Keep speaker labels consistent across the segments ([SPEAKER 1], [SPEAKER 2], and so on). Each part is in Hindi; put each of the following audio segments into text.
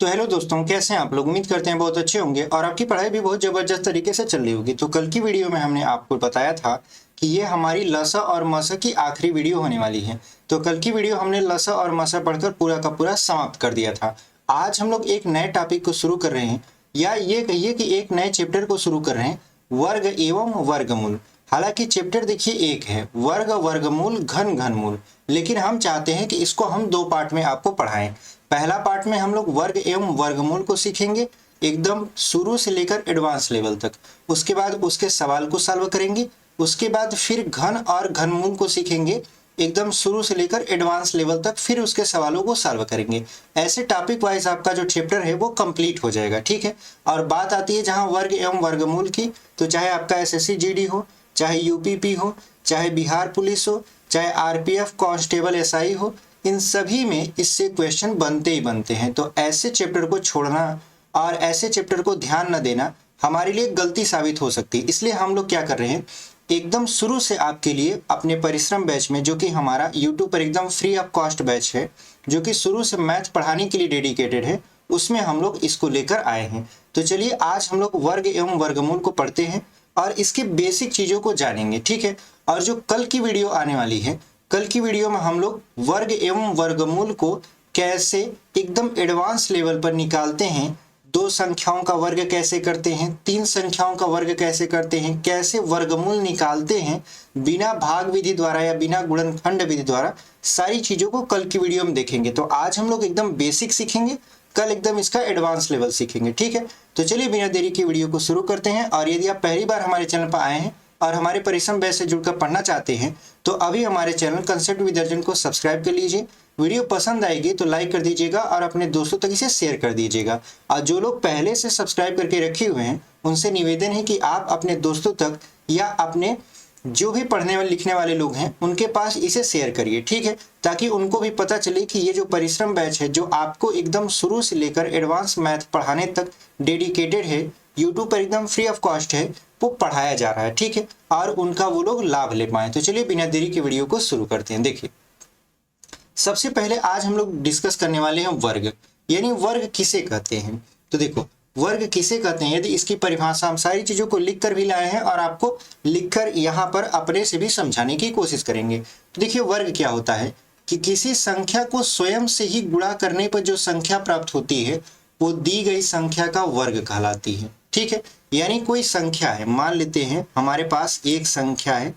[SPEAKER 1] तो हेलो दोस्तों, कैसे हैं आप लोग। उम्मीद करते हैं बहुत अच्छे होंगे और आपकी पढ़ाई भी बहुत ज़बरदस्त तरीके से चल रही होगी। तो कल की वीडियो में हमने आपको बताया था कि ये हमारी लसा और मसा की आखिरी वीडियो होने वाली है। तो कल की वीडियो हमने लसा और मसा पढ़कर पूरा का पूरा समाप्त कर दिया था। आज हम लोग एक नए टॉपिक को शुरू कर रहे हैं, या ये कहिए कि एक नए चैप्टर को शुरू कर रहे हैं, वर्ग एवं वर्गमूल। हालांकि चैप्टर देखिए एक है, वर्ग वर्गमूल घन घनमूल, लेकिन हम चाहते हैं कि इसको हम दो पार्ट में आपको पढ़ाएं। पहला पार्ट में हम लोग वर्ग एवं वर्गमूल को सीखेंगे एकदम शुरू से लेकर एडवांस लेवल तक। उसके बाद उसके सवाल को सॉल्व करेंगे। उसके बाद फिर घन और घनमूल को सीखेंगे एकदम शुरू से लेकर एडवांस लेवल तक, फिर उसके सवालों को सॉल्व करेंगे। ऐसे टॉपिक वाइज आपका जो चैप्टर है वो कंप्लीट हो जाएगा, ठीक है। और बात आती है जहां वर्ग एवं वर्गमूल की, तो चाहे आपका एसएससी जीडी हो, चाहे यूपीपी हो, चाहे बिहार पुलिस हो, चाहे आरपीएफ कांस्टेबल एसआई हो, इन सभी में इससे क्वेश्चन बनते ही बनते हैं। तो ऐसे चैप्टर को छोड़ना और ऐसे चैप्टर को ध्यान न देना हमारे लिए गलती साबित हो सकती है। इसलिए हम लोग क्या कर रहे हैं, एकदम शुरू से आपके लिए अपने परिश्रम बैच में, जो कि हमारा यूट्यूब पर एकदम फ्री ऑफ कॉस्ट बैच है, जो कि शुरू से मैथ पढ़ाने के लिए डेडिकेटेड है, उसमें हम लोग इसको लेकर आए हैं। तो चलिए आज हम लोग वर्ग एवं वर्गमूल को पढ़ते हैं और इसके बेसिक चीज़ों को जानेंगे, ठीक है। और जो कल की वीडियो आने वाली है, कल की वीडियो में हम लोग वर्ग एवं वर्गमूल को कैसे एकदम एडवांस लेवल पर निकालते हैं, दो संख्याओं का वर्ग कैसे करते हैं, तीन संख्याओं का वर्ग कैसे करते हैं, कैसे वर्गमूल निकालते हैं बिना भाग विधि द्वारा या बिना गुणनखंड विधि द्वारा, सारी चीज़ों को कल की वीडियो में देखेंगे। तो आज हम लोग एकदम बेसिक सीखेंगे, कल एकदम इसका एडवांस लेवल सीखेंगे, ठीक है। तो चलिए बिना देरी की वीडियो को शुरू करते हैं। और यदि आप पहली बार हमारे चैनल पर आए हैं और हमारे परिश्रम बैच से जुड़कर पढ़ना चाहते हैं, तो अभी हमारे चैनल कंसेप्ट विद अर्जुन को सब्सक्राइब कर लीजिए। वीडियो पसंद आएगी तो लाइक कर दीजिएगा और अपने दोस्तों तक इसे शेयर कर दीजिएगा। और जो लोग पहले से सब्सक्राइब करके रखे हुए हैं, उनसे निवेदन है कि आप अपने दोस्तों तक या अपने जो भी पढ़ने वाले लिखने वाले लोग हैं उनके पास इसे शेयर करिए, ठीक है, ताकि उनको भी पता चले कि ये जो परिश्रम बैच है, जो आपको एकदम शुरू से लेकर एडवांस मैथ पढ़ाने तक डेडिकेटेड है, यूट्यूब पर एकदम फ्री ऑफ कॉस्ट है, वो पढ़ाया जा रहा है, ठीक है, और उनका वो लोग लाभ ले पाए। तो चलिए बिना देरी की वीडियो को शुरू करते हैं। देखिए, सबसे पहले आज हम लोग डिस्कस करने वाले हैं वर्ग, यानी वर्ग किसे कहते हैं। तो देखो, वर्ग किसे कहते हैं, यदि इसकी परिभाषा हम सारी चीजों को लिख कर भी लाए हैं और आपको लिखकर यहाँ पर अपने से भी समझाने की कोशिश करेंगे। तो देखिए, वर्ग क्या होता है कि किसी संख्या को स्वयं से ही गुणा करने पर जो संख्या प्राप्त होती है वो दी गई संख्या का वर्ग कहलाती है, ठीक है। यानी कोई संख्या है, मान लेते हैं हमारे पास एक संख्या है,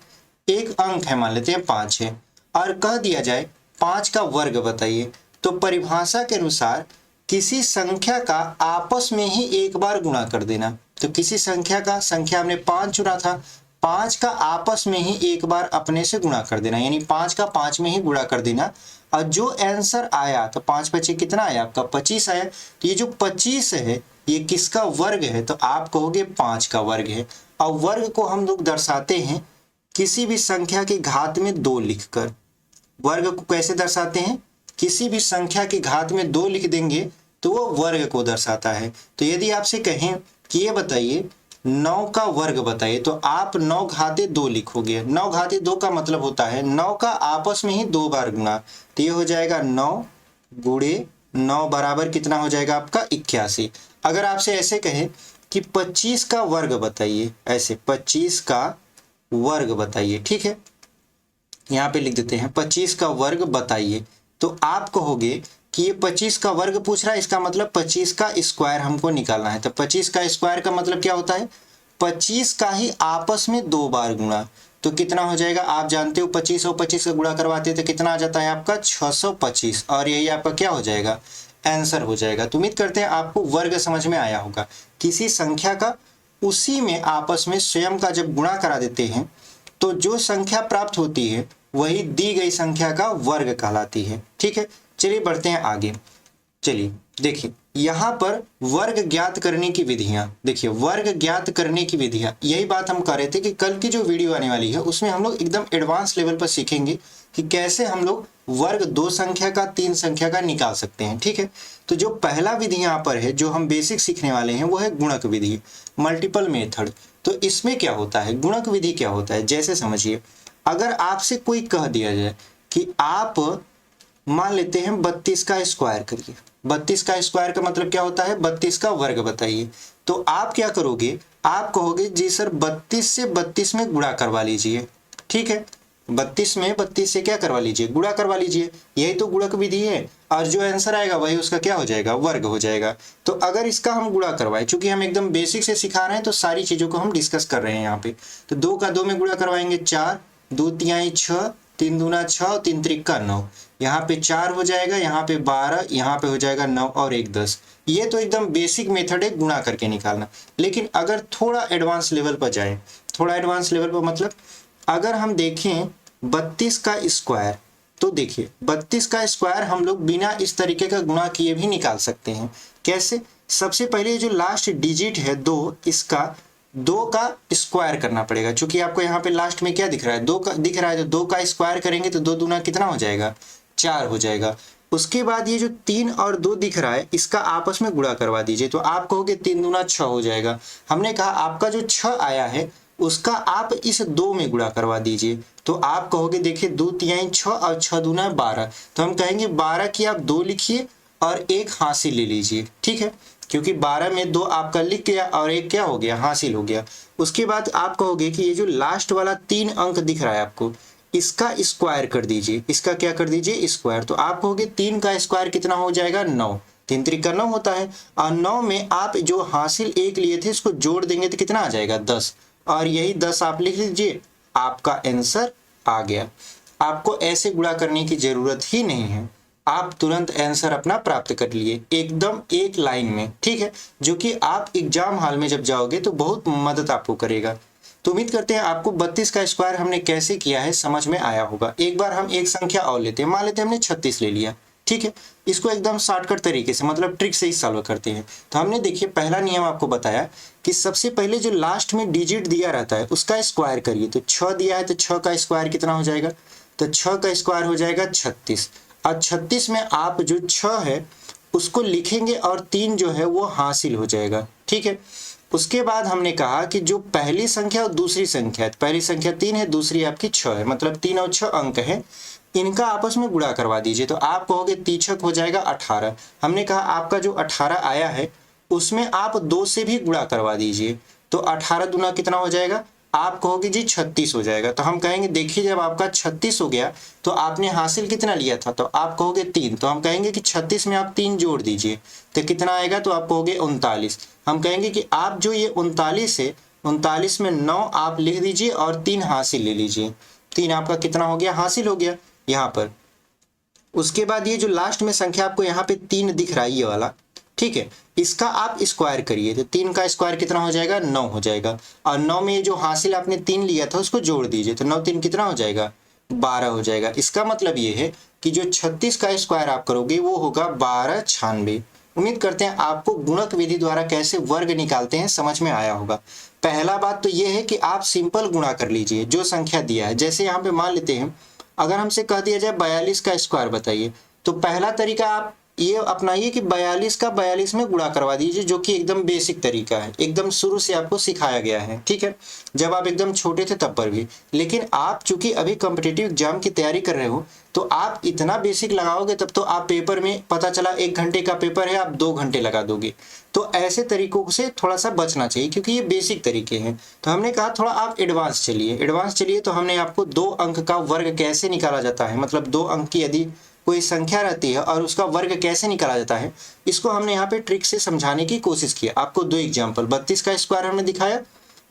[SPEAKER 1] एक अंक है, मान लेते हैं 5 है, और कह दिया जाए 5 का वर्ग बताइए, तो परिभाषा के अनुसार किसी संख्या का आपस में ही एक बार गुणा कर देना। तो किसी संख्या हमने 5 चुना था, 5 का आपस में ही एक बार अपने से गुणा कर देना, यानी 5 का 5 में ही गुणा कर देना। और जो आंसर आया, तो 5 बचे कितना आया आपका, 25 आया। तो ये जो 25 है ये किसका वर्ग है, तो आप कहोगे 5 का वर्ग है। और वर्ग को हम लोग दर्शाते हैं किसी भी संख्या की घात में 2 लिखकर। वर्ग को कैसे दर्शाते हैं, किसी भी संख्या की घात में 2 लिख देंगे तो वो वर्ग को दर्शाता है। तो यदि आपसे कहें कि ये बताइए 9 का वर्ग बताइए, तो आप 9 घाते 2 लिखोगे। 9 घाते 2 का मतलब होता है 9 का आपस में ही 2 बार गुणा। तो ये हो जाएगा 9 गुणे 9 बराबर कितना हो जाएगा आपका 81। अगर आपसे ऐसे कहें कि 25 का वर्ग बताइए, ऐसे 25 का वर्ग बताइए, ठीक है, यहाँ पे लिख देते हैं 25 का वर्ग बताइए, तो आप कहोगे कि ये 25 का वर्ग पूछ रहा है, इसका मतलब 25 का स्क्वायर हमको निकालना है। तो 25 का स्क्वायर का मतलब क्या होता है, 25 का ही आपस में 2 बार गुणा। तो कितना हो जाएगा, आप जानते हो 25 और 25 का गुणा करवाते तो कितना आ जाता है आपका 625, और यही आपका क्या हो जाएगा, आंसर हो जाएगा। तो उम्मीद करते हैं आपको वर्ग समझ में आया होगा। किसी संख्या का उसी में आपस में स्वयं का जब गुणा करा देते हैं तो जो संख्या प्राप्त होती है वही दी गई संख्या का वर्ग कहलाती है, ठीक है। चलिए बढ़ते हैं आगे। चलिए देखिए, यहाँ पर वर्ग ज्ञात करने की विधियां, देखिए वर्ग ज्ञात करने की विधियां, यही बात हम कह रहे थे कि कल की जो वीडियो आने वाली है उसमें हम लोग एकदम एडवांस लेवल पर सीखेंगे कि कैसे हम लोग वर्ग 2 संख्या का 3 संख्या का निकाल सकते हैं, ठीक है। तो जो पहला विधि यहाँ पर है, जो हम बेसिक सीखने वाले हैं, वो है गुणक विधि, मल्टीपल मेथड। तो इसमें क्या होता है, गुणक विधि क्या होता है, जैसे समझिए, अगर आपसे कोई कह दिया जाए कि आप मान लेते हैं 32 का स्क्वायर करिए। 32 का स्क्वायर का मतलब क्या होता है, 32 का वर्ग बताइए। तो आप क्या करोगे, आप कहोगे जी सर 32 से 32 में गुणा करवा लीजिए। ठीक है, 32 में 32 से क्या करवा लीजिए, गुणा करवा लीजिए। यही तो गुणक विधि है, और जो आंसर आएगा वही उसका क्या हो जाएगा, वर्ग हो जाएगा। तो अगर इसका हम गुणा करवाएं, चूंकि हम एकदम बेसिक से सिखा रहे हैं तो सारी चीजों को हम डिस्कस कर रहे हैं यहाँ पे। तो 2 का 2 में गुणा करवाएंगे 4, 2 तिहाई 6, 3 दूना 6 और 3 त्रिका 9। यहाँ पे 4 हो जाएगा, यहाँ पे 12, यहाँ पे हो जाएगा 9 और 1 10। ये तो एकदम बेसिक मेथड है गुणा करके निकालना। लेकिन अगर थोड़ा एडवांस लेवल पर जाए, थोड़ा एडवांस लेवल पर मतलब अगर हम देखें 32 का स्क्वायर, तो देखिए 32 का स्क्वायर हम लोग बिना इस तरीके का गुणा किए भी निकाल सकते हैं। कैसे, सबसे पहले जो लास्ट डिजिट है 2, इसका 2 का स्क्वायर करना पड़ेगा। चूंकि आपको यहाँ पे लास्ट में क्या दिख रहा है, 2 का दिख रहा है, तो 2 का स्क्वायर करेंगे तो 2 दूना कितना हो जाएगा, 4 हो जाएगा। उसके बाद ये जो 3 और 2 दिख रहा है इसका आपस में गुणा करवा दीजिए, तो आप कहोगे 3 दूना 6 हो जाएगा। हमने कहा आपका जो 6 आया है उसका आप इस 2 में गुणा करवा दीजिए, तो आप कहोगे देखिए 2 तिहाई 6 और 6 दूना 12, तो हम कहेंगे 12 की आप 2 लिखिए और 1 हासिल ले लीजिए। ठीक है, क्योंकि 12 में 2 आपका लिख गया और 1 क्या हो गया, हासिल हो गया। उसके बाद आप कहोगे कि ये जो लास्ट वाला 3 अंक दिख रहा है आपको, इसका स्क्वायर कर दीजिए। इसका क्या कर दीजिए, स्क्वायर। तो आप कहोगे 3 का स्क्वायर कितना हो जाएगा, 9। 3 त्रिका 9 होता है, और 9 में आप जो हासिल 1 लिए थे इसको जोड़ देंगे तो कितना आ जाएगा, 10। और यही 10 आप लिख लीजिए, आपका आंसर आ गया। आपको ऐसे गुणा करने की जरूरत ही नहीं है, आप तुरंत आंसर अपना प्राप्त कर लिए एकदम एक लाइन में। ठीक है, जो कि आप एग्जाम हॉल में जब जाओगे तो बहुत मदद आपको करेगा। तो उम्मीद करते हैं आपको 32 का स्क्वायर हमने कैसे किया है समझ में आया होगा। एक बार हम एक संख्या और लेते हैं, मान लेते हैं हमने 36 ले लिया। ठीक है, इसको एकदम शॉर्टकट तरीके से मतलब ट्रिक से ही सॉल्व करते हैं। तो हमने देखिए पहला नियम आपको बताया कि सबसे पहले जो लास्ट में डिजिट दिया रहता है उसका स्क्वायर करिए। तो 6 दिया है तो 6 का स्क्वायर कितना हो जाएगा, तो 6 का स्क्वायर हो जाएगा 36। और 36 में आप जो 6 है उसको लिखेंगे और 3 जो है वो हासिल हो जाएगा। ठीक है, उसके बाद हमने कहा कि जो पहली संख्या और दूसरी संख्या है, पहली संख्या 3 है, दूसरी आपकी 6 है, मतलब 3 और 6 अंक है, इनका आपस में गुणा करवा दीजिए। तो आप कहोगे तीछक हो जाएगा 18। हमने कहा आपका जो 18 आया है उसमें आप 2 से भी गुणा करवा दीजिए, तो 18 दूना कितना हो जाएगा, आप कहोगे जी 36 हो जाएगा। तो हम कहेंगे देखिए जब आपका 36 हो गया तो आपने हासिल कितना लिया था, तो आप कहोगे 3, तो हम कहेंगे कि 36 में आप 3 जोड़ दीजिए तो कितना आएगा, तो आप कहोगे 39। हम कहेंगे कि आप जो ये 39 है 39 में 9 आप लिख दीजिए और 3 हासिल ले लीजिए। 3 आपका कितना हो गया, हासिल हो गया यहाँ पर। उसके बाद ये जो लास्ट में संख्या आपको यहाँ पे 3 दिख रहा है ये वाला, ठीक है, इसका आप स्क्वायर करिए। तो 3 का स्क्वायर कितना हो जाएगा, 9 हो जाएगा। और 9 में जो हासिल आपने 3 लिया था उसको जोड़ दीजिए, तो 9 3 कितना हो जाएगा, 12 हो जाएगा। इसका मतलब ये है कि जो 36 का स्क्वायर आप करोगे वो होगा 1296। उम्मीद करते हैं आपको गुणक विधि द्वारा कैसे वर्ग निकालते हैं समझ में आया होगा। पहला बात तो ये है कि आप सिंपल गुणा कर लीजिए जो संख्या दिया है। जैसे यहाँ पे मान लेते हैं अगर हमसे कह दिया जाए 42 का स्क्वायर बताइए, तो पहला तरीका आप ये अपनाइए कि 42 का 42 में गुणा करवा दीजिए, जो कि एकदम बेसिक तरीका है, एकदम शुरू से आपको सिखाया गया है। ठीक है, जब आप एकदम छोटे थे तब पर भी। लेकिन आप चूंकि अभी कॉम्पिटिटिव एग्जाम की तैयारी कर रहे हो तो आप इतना बेसिक लगाओगे तब तो आप पेपर में पता चला 1 घंटे का पेपर है आप 2 घंटे लगा दोगे। तो ऐसे तरीकों से थोड़ा सा बचना चाहिए क्योंकि ये बेसिक तरीके हैं। तो हमने कहा थोड़ा आप एडवांस चलिए, एडवांस चलिए। तो हमने आपको 2 अंक का वर्ग कैसे निकाला जाता है, मतलब 2 अंक की यदि कोई संख्या रहती है और उसका वर्ग कैसे निकाला जाता है, इसको हमने यहाँ पे ट्रिक से समझाने की कोशिश की। आपको 2 एग्जाम्पल 32 का स्क्वायर हमने दिखाया,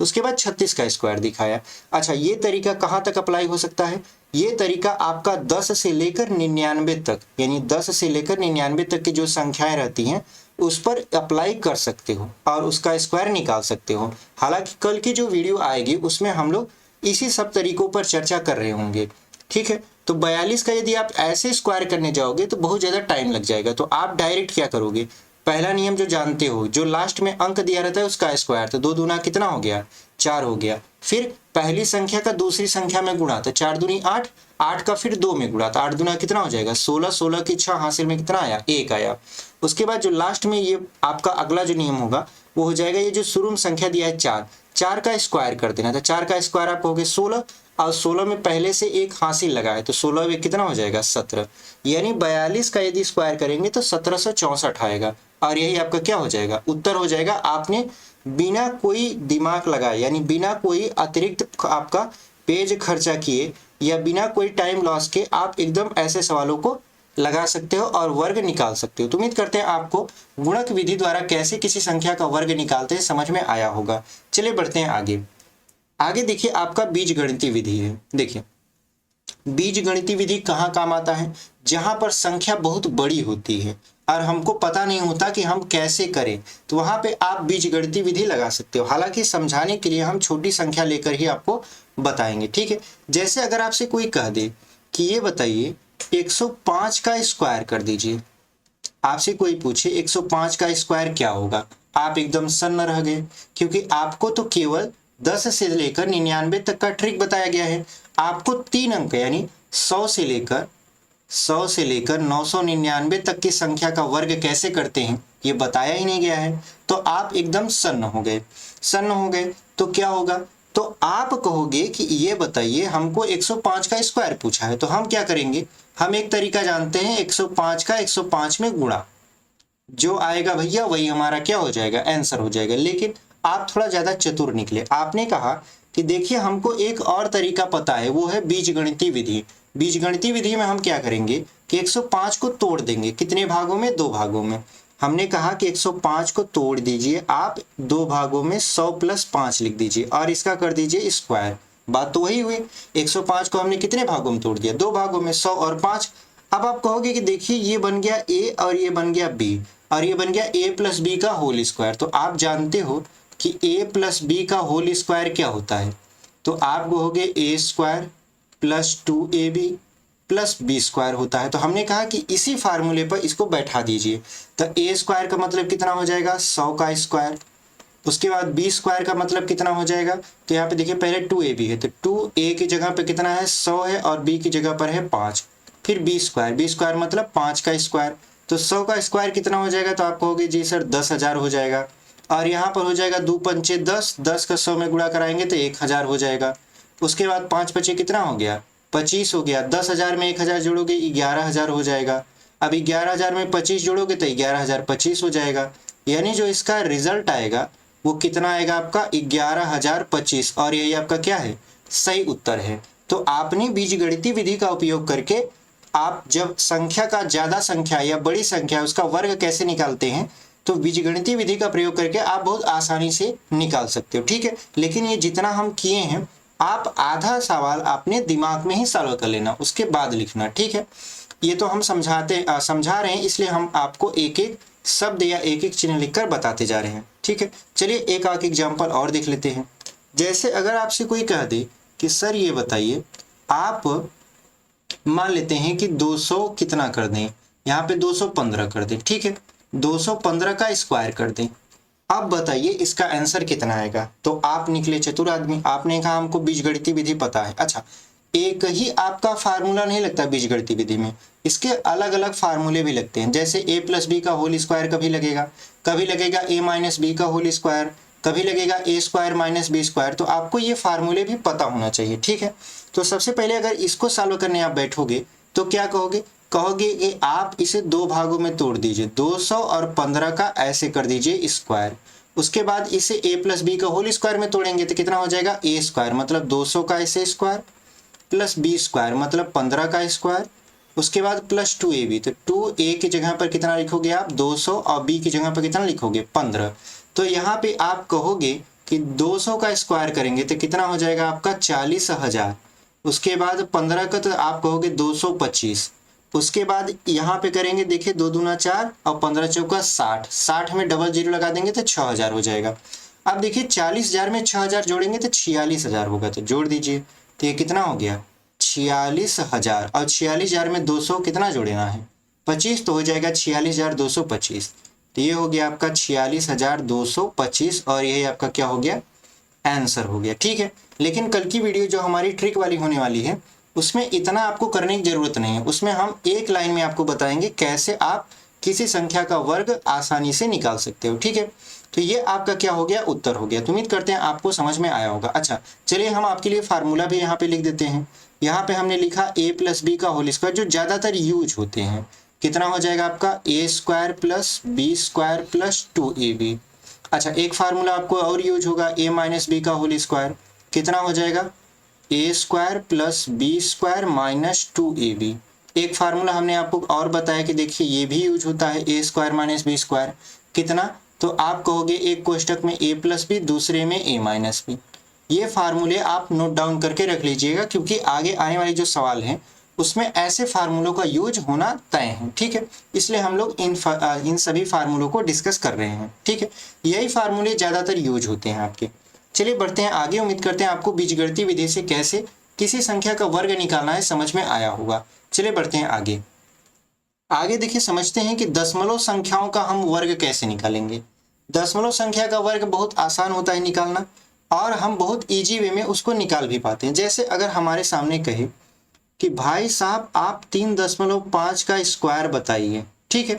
[SPEAKER 1] उसके बाद 36 का स्क्वायर दिखाया। अच्छा, ये तरीका कहाँ तक अप्लाई हो सकता है, ये तरीका आपका 10 से लेकर 99 तक, यानी 10 से लेकर 99 तक की जो संख्याएं रहती हैं उस पर अप्लाई कर सकते हो और उसका स्क्वायर निकाल सकते हो। हालांकि कल की जो वीडियो आएगी उसमें हम लोग इसी सब तरीकों पर चर्चा कर रहे होंगे। ठीक है, तो 42 का यदि आप ऐसे स्क्वायर करने जाओगे तो बहुत ज़्यादा टाइम लग जाएगा। तो आप डायरेक्ट क्या करोगे, पहला नियम जो जानते हो, जो लास्ट में अंक दिया रहता है उसका स्क्वायर, तो 2 दूना कितना हो गया, 4 हो गया। फिर पहली संख्या का दूसरी संख्या में गुणा, तो 4 दूनी 8, 8 का फिर 2 में गुणा, तो 8 दूना कितना हो जाएगा 16, 16 की 6 हासिल में कितना आया, 1 आया। उसके बाद जो लास्ट में ये आपका अगला जो नियम होगा वो हो जाएगा, ये जो शुरू में संख्या दिया है 4, 4 का स्क्वायर कर देना। तो 4 का स्क्वायर आप कहोगे 16 और 16 में पहले से एक हासिल लगा है तो 16 में कितना हो जाएगा 17, यानी 42 का यदि स्क्वायर करेंगे तो 1764 आएगा और यही आपका क्या हो जाएगा उत्तर हो जाएगा। आपने बिना कोई दिमाग लगाए यानी बिना कोई अतिरिक्त आपका पेज खर्चा किए या बिना कोई टाइम लॉस के आप एकदम ऐसे सवालों को लगा सकते हो और वर्ग निकाल सकते हो। तो उम्मीद करते हैं आपको गुणक विधि द्वारा कैसे किसी संख्या का वर्ग निकालते हैं समझ में आया होगा। चलिए बढ़ते हैं आगे। आगे देखिए आपका बीजगणितीय विधि है। देखिए बीजगणितीय विधि कहाँ काम आता है, जहां पर संख्या बहुत बड़ी होती है और हमको पता नहीं होता कि हम कैसे करें, तो वहां पे आप बीजगणितीय विधि लगा सकते हो। हालांकि समझाने के लिए हम छोटी संख्या लेकर ही आपको बताएंगे, ठीक है। जैसे अगर आपसे कोई कह दे कि ये बताइए 105 का स्क्वायर कर दीजिए, आपसे कोई पूछे 105 का स्क्वायर क्या होगा, आप एकदम सन्न रह गए, क्योंकि आपको तो केवल 10 से लेकर 99 तक का ट्रिक बताया गया है। आपको 3 अंक यानी 100 से लेकर 999 तक की संख्या का वर्ग कैसे करते हैं ये बताया ही नहीं गया है, तो आप एकदम सन्न हो गए। तो क्या होगा, तो आप कहोगे कि ये बताइए हमको 105 का स्क्वायर पूछा है, तो हम क्या करेंगे, हम एक तरीका जानते हैं 105 का 105 में गुणा, जो आएगा भैया वही हमारा क्या हो जाएगा आंसर हो जाएगा। लेकिन आप थोड़ा ज्यादा चतुर निकले, आपने कहा कि देखिए हमको एक और तरीका पता है, वो है बीजगणितीय विधि। बीजगणितीय विधि में हम क्या करेंगे कि 105 को तोड़ देंगे, कितने भागों में, 2 भागों में। हमने कहा कि 105 को तोड़ दीजिए आप 2 भागों में, 100 + 5 लिख दीजिए और इसका कर दीजिए स्क्वायर। बात तो वही हुई, 105 को हमने कितने भागों में तोड़ दिया, 2 भागों में, 100 और 5। अब आप कहोगे कि देखिए ये बन गया a और ये बन गया b और ये बन गया a + b का होल स्क्वायर। तो आप जानते हो कि a + b का होल स्क्वायर क्या होता है, तो आप कहोगे a² + 2ab + b² होता है। तो हमने कहा कि इसी फार्मूले पर इसको बैठा दीजिए, तो a² का मतलब कितना हो जाएगा 100 का स्क्वायर, उसके बाद b² का मतलब कितना हो जाएगा, तो यहाँ पे देखिए पहले 2ab है तो 2a की जगह पे कितना है 100 है और b की जगह पर है 5, फिर b² मतलब 5 का स्क्वायर, तो 100 का स्क्वायर कितना हो जाएगा, तो आप कहोगे जी सर 10,000 हो जाएगा और यहाँ पर हो जाएगा 2 पंचे 10, 10 का 100 में गुणा कराएंगे तो 1000 हो जाएगा। उसके बाद 5 पचे कितना हो गया 25 हो गया, 10,000 में 1000 जोड़ोगे 11,000 हो जाएगा। अब 11,000 में 25 जोड़ोगे तो 11,025 हो जाएगा, यानी जो इसका रिजल्ट आएगा वो कितना आएगा आपका 11,025 और यही आपका क्या है सही उत्तर है। तो आपने बीजगणितीय विधि का उपयोग करके आप जब संख्या का ज्यादा संख्या या बड़ी संख्या उसका वर्ग कैसे निकालते हैं, तो बीजगणितीय विधि का प्रयोग करके आप बहुत आसानी से निकाल सकते हो, ठीक है। लेकिन ये जितना हम किए हैं, आप आधा सवाल अपने दिमाग में ही सॉल्व कर लेना, उसके बाद लिखना, ठीक है। ये तो हम समझा रहे हैं, इसलिए हम आपको एक एक शब्द या एक एक चिन्ह लिखकर बताते जा रहे हैं, ठीक है। चलिए एक आध एग्जाम्पल और देख लेते हैं। जैसे अगर आपसे कोई कह दे कि सर ये बताइए, आप मान लेते हैं कि 200 कितना कर दें, यहाँ पे 215 कर दें, ठीक है, 215 का स्क्वायर कर दें। अब बताइए इसका आंसर कितना आएगा, तो आप निकले चतुर आदमी, आपने कहा हमको बीजगणितीय विधि पता है। अच्छा, एक ही आपका फार्मूला नहीं लगता बीजगणितीय विधि में, इसके अलग अलग फार्मूले भी लगते हैं। जैसे a + b का होल स्क्वायर कभी लगेगा a - b का होल स्क्वायर, कभी लगेगा a² - b²। तो आपको ये फार्मूले भी पता होना चाहिए, ठीक है। तो सबसे पहले अगर इसको सॉल्व करने आप बैठोगे तो क्या कहोगे कि आप इसे 2 भागों में तोड़ दीजिए, 200 और 15 का ऐसे कर दीजिए स्क्वायर। उसके बाद इसे a + b का होल स्क्वायर में तोड़ेंगे तो कितना हो जाएगा a² मतलब 200 का ऐसे स्क्वायर + b² मतलब 15 का स्क्वायर, उसके बाद + 2ab, तो 2a की जगह पर कितना लिखोगे आप 200 और b की जगह पर कितना लिखोगे 15। तो यहाँ पे आप कहोगे कि 200 का स्क्वायर करेंगे तो कितना हो जाएगा आपका 40,000, उसके बाद 15 का तो आप कहोगे 225, उसके बाद यहाँ पे करेंगे देखिए 2 दूना 4 और 15 चौका 60, 60 में डबल जीरो लगा देंगे तो 6,000 हो जाएगा। अब देखिए 40,000 में 6,000 जोड़ेंगे तो 46,000 होगा, तो जोड़ दीजिए, तो ये कितना हो गया 46,000 और 46,000 में 200 कितना जोड़ना है 25, तो हो जाएगा 46,225। तो ये हो गया आपका 46,225 और यही आपका क्या हो गया आंसर हो गया, ठीक है। लेकिन कल की वीडियो जो हमारी ट्रिक वाली होने वाली है उसमें इतना आपको करने की जरूरत नहीं है, उसमें हम एक लाइन में आपको बताएंगे कैसे आप किसी संख्या का वर्ग आसानी से निकाल सकते हो। ठीक है, तो ये आपका क्या हो गया, उत्तर हो गया। तो उम्मीद करते हैं आपको समझ में आया होगा। अच्छा चलिए हम आपके लिए फार्मूला भी यहाँ पे लिख देते हैं। यहाँ पे हमने लिखा a प्लस बी का होल स्क्वायर, जो ज़्यादातर यूज होते हैं। कितना हो जाएगा आपका a square plus b square plus 2ab। अच्छा एक फार्मूला आपको और यूज होगा a माइनस बी का होल स्क्वायर, कितना हो जाएगा a square plus b square minus 2ab। एक फार्मूला हमने आपको और बताया कि देखिए ये भी यूज होता है a square minus b square, कितना, तो आप कहोगे एक कोष्टक में a प्लस बी, दूसरे में a माइनस बी। ये फार्मूले आप नोट डाउन करके रख लीजिएगा, क्योंकि आगे आने वाले जो सवाल हैं उसमें ऐसे फार्मूलों का यूज होना तय है। ठीक है, इसलिए हम लोग इन सभी फार्मूलों को डिस्कस कर रहे हैं। ठीक है, यही फार्मूले ज़्यादातर यूज होते हैं आपके। चलिए बढ़ते हैं आगे। उम्मीद करते हैं आपको बीजगणितीय विधि से कैसे किसी संख्या का वर्ग निकालना है समझ में आया होगा। चलिए बढ़ते हैं आगे। आगे देखिए समझते हैं कि दशमलव संख्याओं का हम वर्ग कैसे निकालेंगे। दशमलव संख्या का वर्ग बहुत आसान होता है निकालना, और हम बहुत इजी वे में उसको निकाल भी पाते हैं। जैसे अगर हमारे सामने कहे कि भाई साहब आप 3.5 का स्क्वायर बताइए, ठीक है,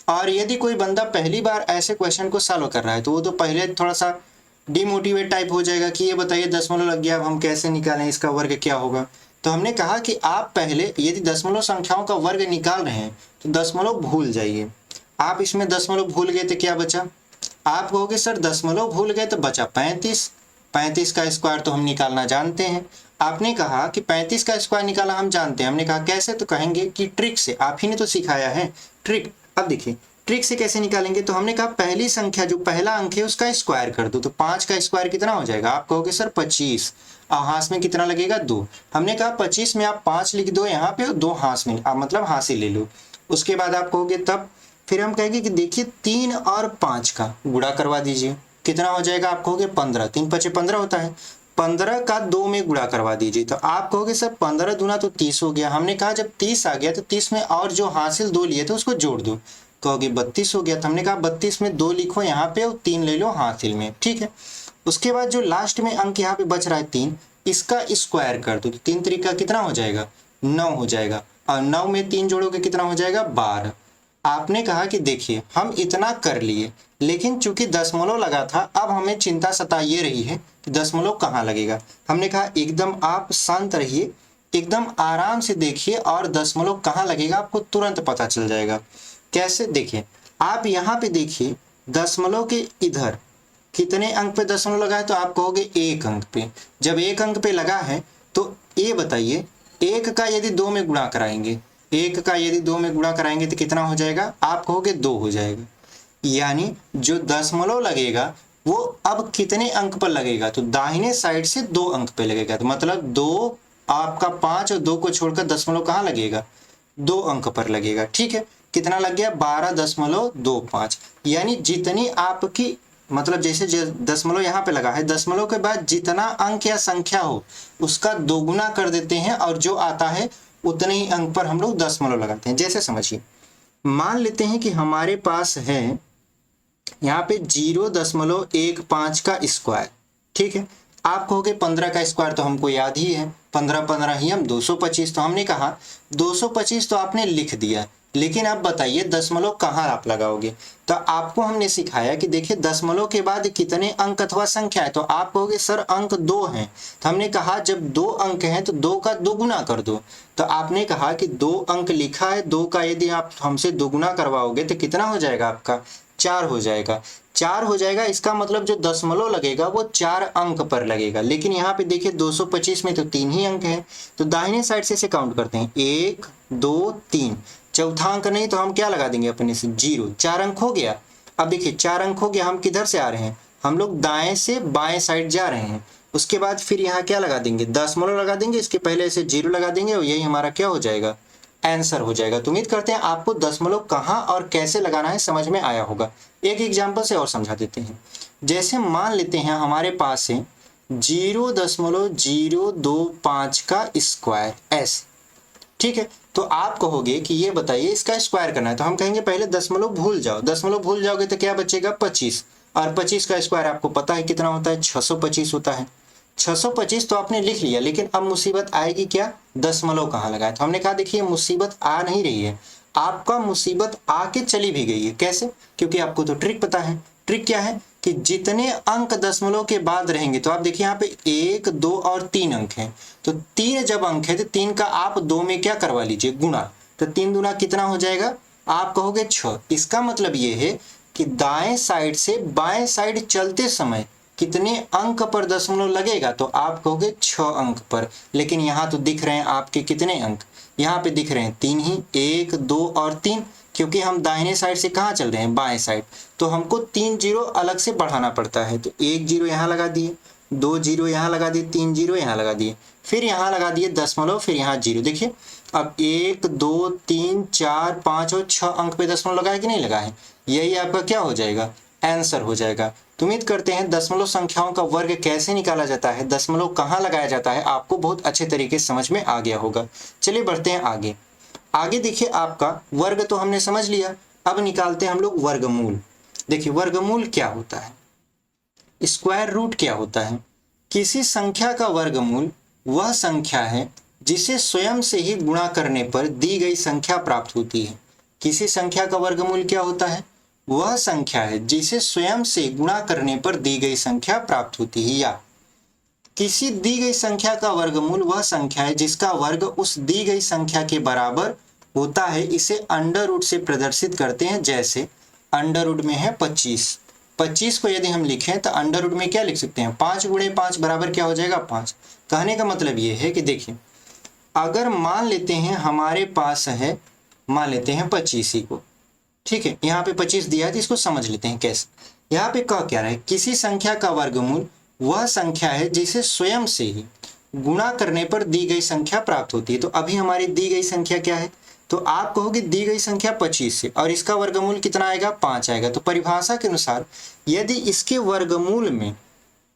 [SPEAKER 1] और यदि कोई बंदा पहली बार ऐसे क्वेश्चन को सॉल्व कर रहा है तो वो तो पहले थोड़ा सा डिमोटिवेट टाइप हो जाएगा कि ये बताइए दशमलव लग गया, अब हम कैसे निकालें, इसका वर्ग क्या होगा। तो हमने कहा कि आप पहले यदि दशमलव संख्याओं का वर्ग निकाल रहे हैं तो दशमलव भूल जाइए। आप इसमें दशमलव भूल गए तो क्या बचा, आप कहोगे सर दशमलव भूल गए तो बचा 35। 35 का स्क्वायर तो हम निकालना जानते हैं। आपने कहा कि 35 का स्क्वायर निकाला हम जानते हैं। हमने कहा कैसे, तो कहेंगे कि ट्रिक से, आप ही ने तो सिखाया है ट्रिक। अब देखिए ट्रिक से कैसे निकालेंगे, तो हमने कहा पहली संख्या जो पहला अंक है उसका स्क्वायर कर दो। तो 5 का स्क्वायर कितना हो जाएगा, आप कहोगे सर 25, और हाथ में कितना लगेगा 2। हमने कहा 25 में आप 5 लिख दो यहाँ पे और 2 हाथ में, आप मतलब हाथ से ले लो। उसके बाद आप कहोगे तब फिर हम कहेंगे कि देखिए 3 और 5 का गुणा करवा दीजिए, कितना हो जाएगा, आप कहोगे 15। 3 5 15 होता है, 15 का 2 में गुणा करवा दीजिए। तो आप कहोगे सर 15 दूना तो 30 हो गया। हमने कहा जब 30 आ गया तो 30 में और जो हासिल 2 लिए थे उसको जोड़ दो, कहोगे 32 हो गया। तो हमने कहा 32 में 2 लिखो यहाँ पे और 3 ले लो हासिल में। ठीक है, उसके बाद जो लास्ट में अंक यहाँ पे बच रहा है 3, इसका स्क्वायर कर दो। तो 3 तरीका कितना हो जाएगा, 9 हो जाएगा, और 9 में 3 जोड़ोगे कितना हो जाएगा 12। आपने कहा कि देखिए हम इतना कर लिए, लेकिन चूंकि दशमलव लगा था, अब हमें चिंता सता ये रही है कि दशमलव कहाँ लगेगा। हमने कहा एकदम आप शांत रहिए, एकदम आराम से देखिए, और दशमलव कहाँ लगेगा आपको तुरंत पता चल जाएगा। कैसे, देखिए आप यहाँ पे देखिए दशमलव के इधर कितने अंक पे दशमलव लगा है, तो आप कहोगे 1 अंक पे। जब 1 अंक पे लगा है तो ये बताइए 1 का यदि 2 में गुणा कराएंगे, 1 का यदि 2 में गुणा कराएंगे तो कितना हो जाएगा, आप कहोगे 2 हो जाएगा। यानी जो दशमलव लगेगा वो अब कितने अंक पर लगेगा, तो दाहिने साइड से 2 अंक पे लगेगा। तो मतलब 2 आपका 5 और 2 को छोड़कर दशमलव कहाँ लगेगा, 2 अंक पर लगेगा। ठीक है, कितना लग गया 12.25। यानी जितनी आपकी मतलब जैसे दशमलव यहाँ पे लगा है, दशमलव के बाद जितना अंक या संख्या हो उसका दोगुना कर देते हैं, और जो आता है उतने ही अंक पर हम लोग दशमलव लगाते हैं। जैसे समझिए, मान लेते हैं कि हमारे पास है यहाँ पे 0.15 का स्क्वायर। ठीक है, आप कहोगे 15 का स्क्वायर तो हमको याद ही है, 15 15 ही हम 225। तो हमने कहा 225 तो आपने लिख दिया, लेकिन अब बताइए दशमलव कहाँ आप लगाओगे। तो आपको हमने सिखाया कि देखिए दशमलव के बाद कितने अंक अथवा संख्या है, तो आप कहोगे सर अंक 2 हैं। तो हमने कहा जब 2 अंक हैं तो 2 का 2 गुना कर दो। तो आपने कहा कि 2 अंक लिखा है, 2 का यदि आप हमसे 2 गुना करवाओगे तो कितना हो जाएगा आपका, 4 हो जाएगा। 4 हो जाएगा, इसका मतलब जो दशमलव लगेगा वो 4 अंक पर लगेगा। लेकिन यहाँ पे देखिए 225 में तो 3 ही अंक हैं, तो दाहिने साइड से इसे काउंट करते हैं, 1 2 3। चौथा अंक नहीं तो हम क्या लगा देंगे अपने से 0। 4 अंक हो गया। अब देखिए 4 अंक हो गया, हम किधर से आ रहे हैं, हम लोग दाएं से बाएं साइड जा रहे हैं। उसके बाद फिर यहाँ क्या लगा देंगे, दशमलव लगा देंगे, इसके पहले इसे 0 लगा देंगे, और यही हमारा क्या हो जाएगा, आंसर हो जाएगा। तो उम्मीद करते हैं आपको दशमलव कहाँ और कैसे लगाना है समझ में आया होगा। एक एग्जाम्पल से और समझा देते हैं। जैसे मान लेते हैं हमारे पास है 0.025 का स्क्वायर ऐसे। ठीक है, तो आप कहोगे कि ये बताइए इसका स्क्वायर करना है, तो हम कहेंगे पहले दशमलव भूल जाओ। दशमलव भूल जाओगे तो क्या बचेगा 25, और 25 का स्क्वायर आपको पता है कितना होता है, 625 होता है। 625 तो आपने लिख लिया, लेकिन अब मुसीबत आएगी क्या, दशमलव कहाँ लगाए। तो हमने कहा देखिए मुसीबत आ नहीं रही है, आपका मुसीबत आके चली भी गई है। कैसे? क्योंकि आपको तो ट्रिक पता है। ट्रिक क्या है कि जितने अंक दशमलव के बाद रहेंगे, तो आप देखिए यहाँ पे 1, 2 और 3 अंक हैं, तो 3 जब अंक है तो 3 का आप 2 में क्या करवा लीजिए, गुणा। तो 3 दूना कितना हो जाएगा, आप कहोगे 6। इसका मतलब ये है कि दाएं साइड से बाएं साइड चलते समय कितने अंक पर दशमलव लगेगा, तो आप कहोगे 6 अंक पर। लेकिन यहाँ तो दिख रहे हैं आपके कितने अंक, यहाँ पे दिख रहे हैं 3 ही, 1, 2 और 3, क्योंकि हम दाहिने साइड से कहाँ चल रहे हैं, बाएं साइड। तो हमको 3 जीरो अलग से बढ़ाना पड़ता है। तो 1 जीरो यहाँ लगा दिए, 2 जीरो यहाँ लगा दिए, 3 जीरो यहाँ लगा दिए, फिर यहाँ लगा दिए दशमलव, फिर यहाँ जीरो। देखिए अब 1, 2, 3, 4, 5 और 6 अंक पे दशमलव लगा है कि नहीं लगा है, यही आपका क्या हो जाएगा, आंसर हो जाएगा। तो उम्मीद करते हैं दशमलव संख्याओं का वर्ग कैसे निकाला जाता है, दशमलव कहाँ लगाया जाता है, आपको बहुत अच्छे तरीके से समझ में आ गया होगा। चलिए बढ़ते हैं आगे। आगे देखिए आपका वर्ग तो हमने समझ लिया, अब निकालते हैं हम लोग वर्गमूल। देखिए वर्गमूल क्या होता है, स्क्वायर रूट क्या होता है। किसी संख्या का वर्गमूल वह संख्या है जिसे स्वयं से ही गुणा करने पर दी गई संख्या प्राप्त होती है। किसी संख्या का वर्गमूल क्या होता है, वह संख्या है जिसे स्वयं से गुणा करने पर दी गई संख्या प्राप्त होती है। या किसी दी गई संख्या का वर्गमूल वह संख्या है जिसका वर्ग उस दी गई संख्या के बराबर होता है। इसे अंडर रूट से प्रदर्शित करते हैं। जैसे अंडर रूट में है 25, 25 को यदि हम लिखें तो अंडर रूट में क्या लिख सकते हैं, 5 गुणे 5 बराबर क्या हो जाएगा, 5। कहने का मतलब ये है कि देखिए अगर मान लेते हैं हमारे पास है, मान लेते हैं 25 ही को, ठीक है, यहाँ पे 25 दिया है तो इसको समझ लेते हैं कैसे। यहाँ पे कह क्या रहा है, किसी संख्या का वर्गमूल वह संख्या है जिसे स्वयं से ही गुणा करने पर दी गई संख्या प्राप्त होती है। तो अभी हमारी दी गई संख्या क्या है, तो आप कहोगे दी गई संख्या 25 से, और इसका वर्गमूल कितना आएगा, 5 आएगा। तो परिभाषा के अनुसार यदि इसके वर्गमूल में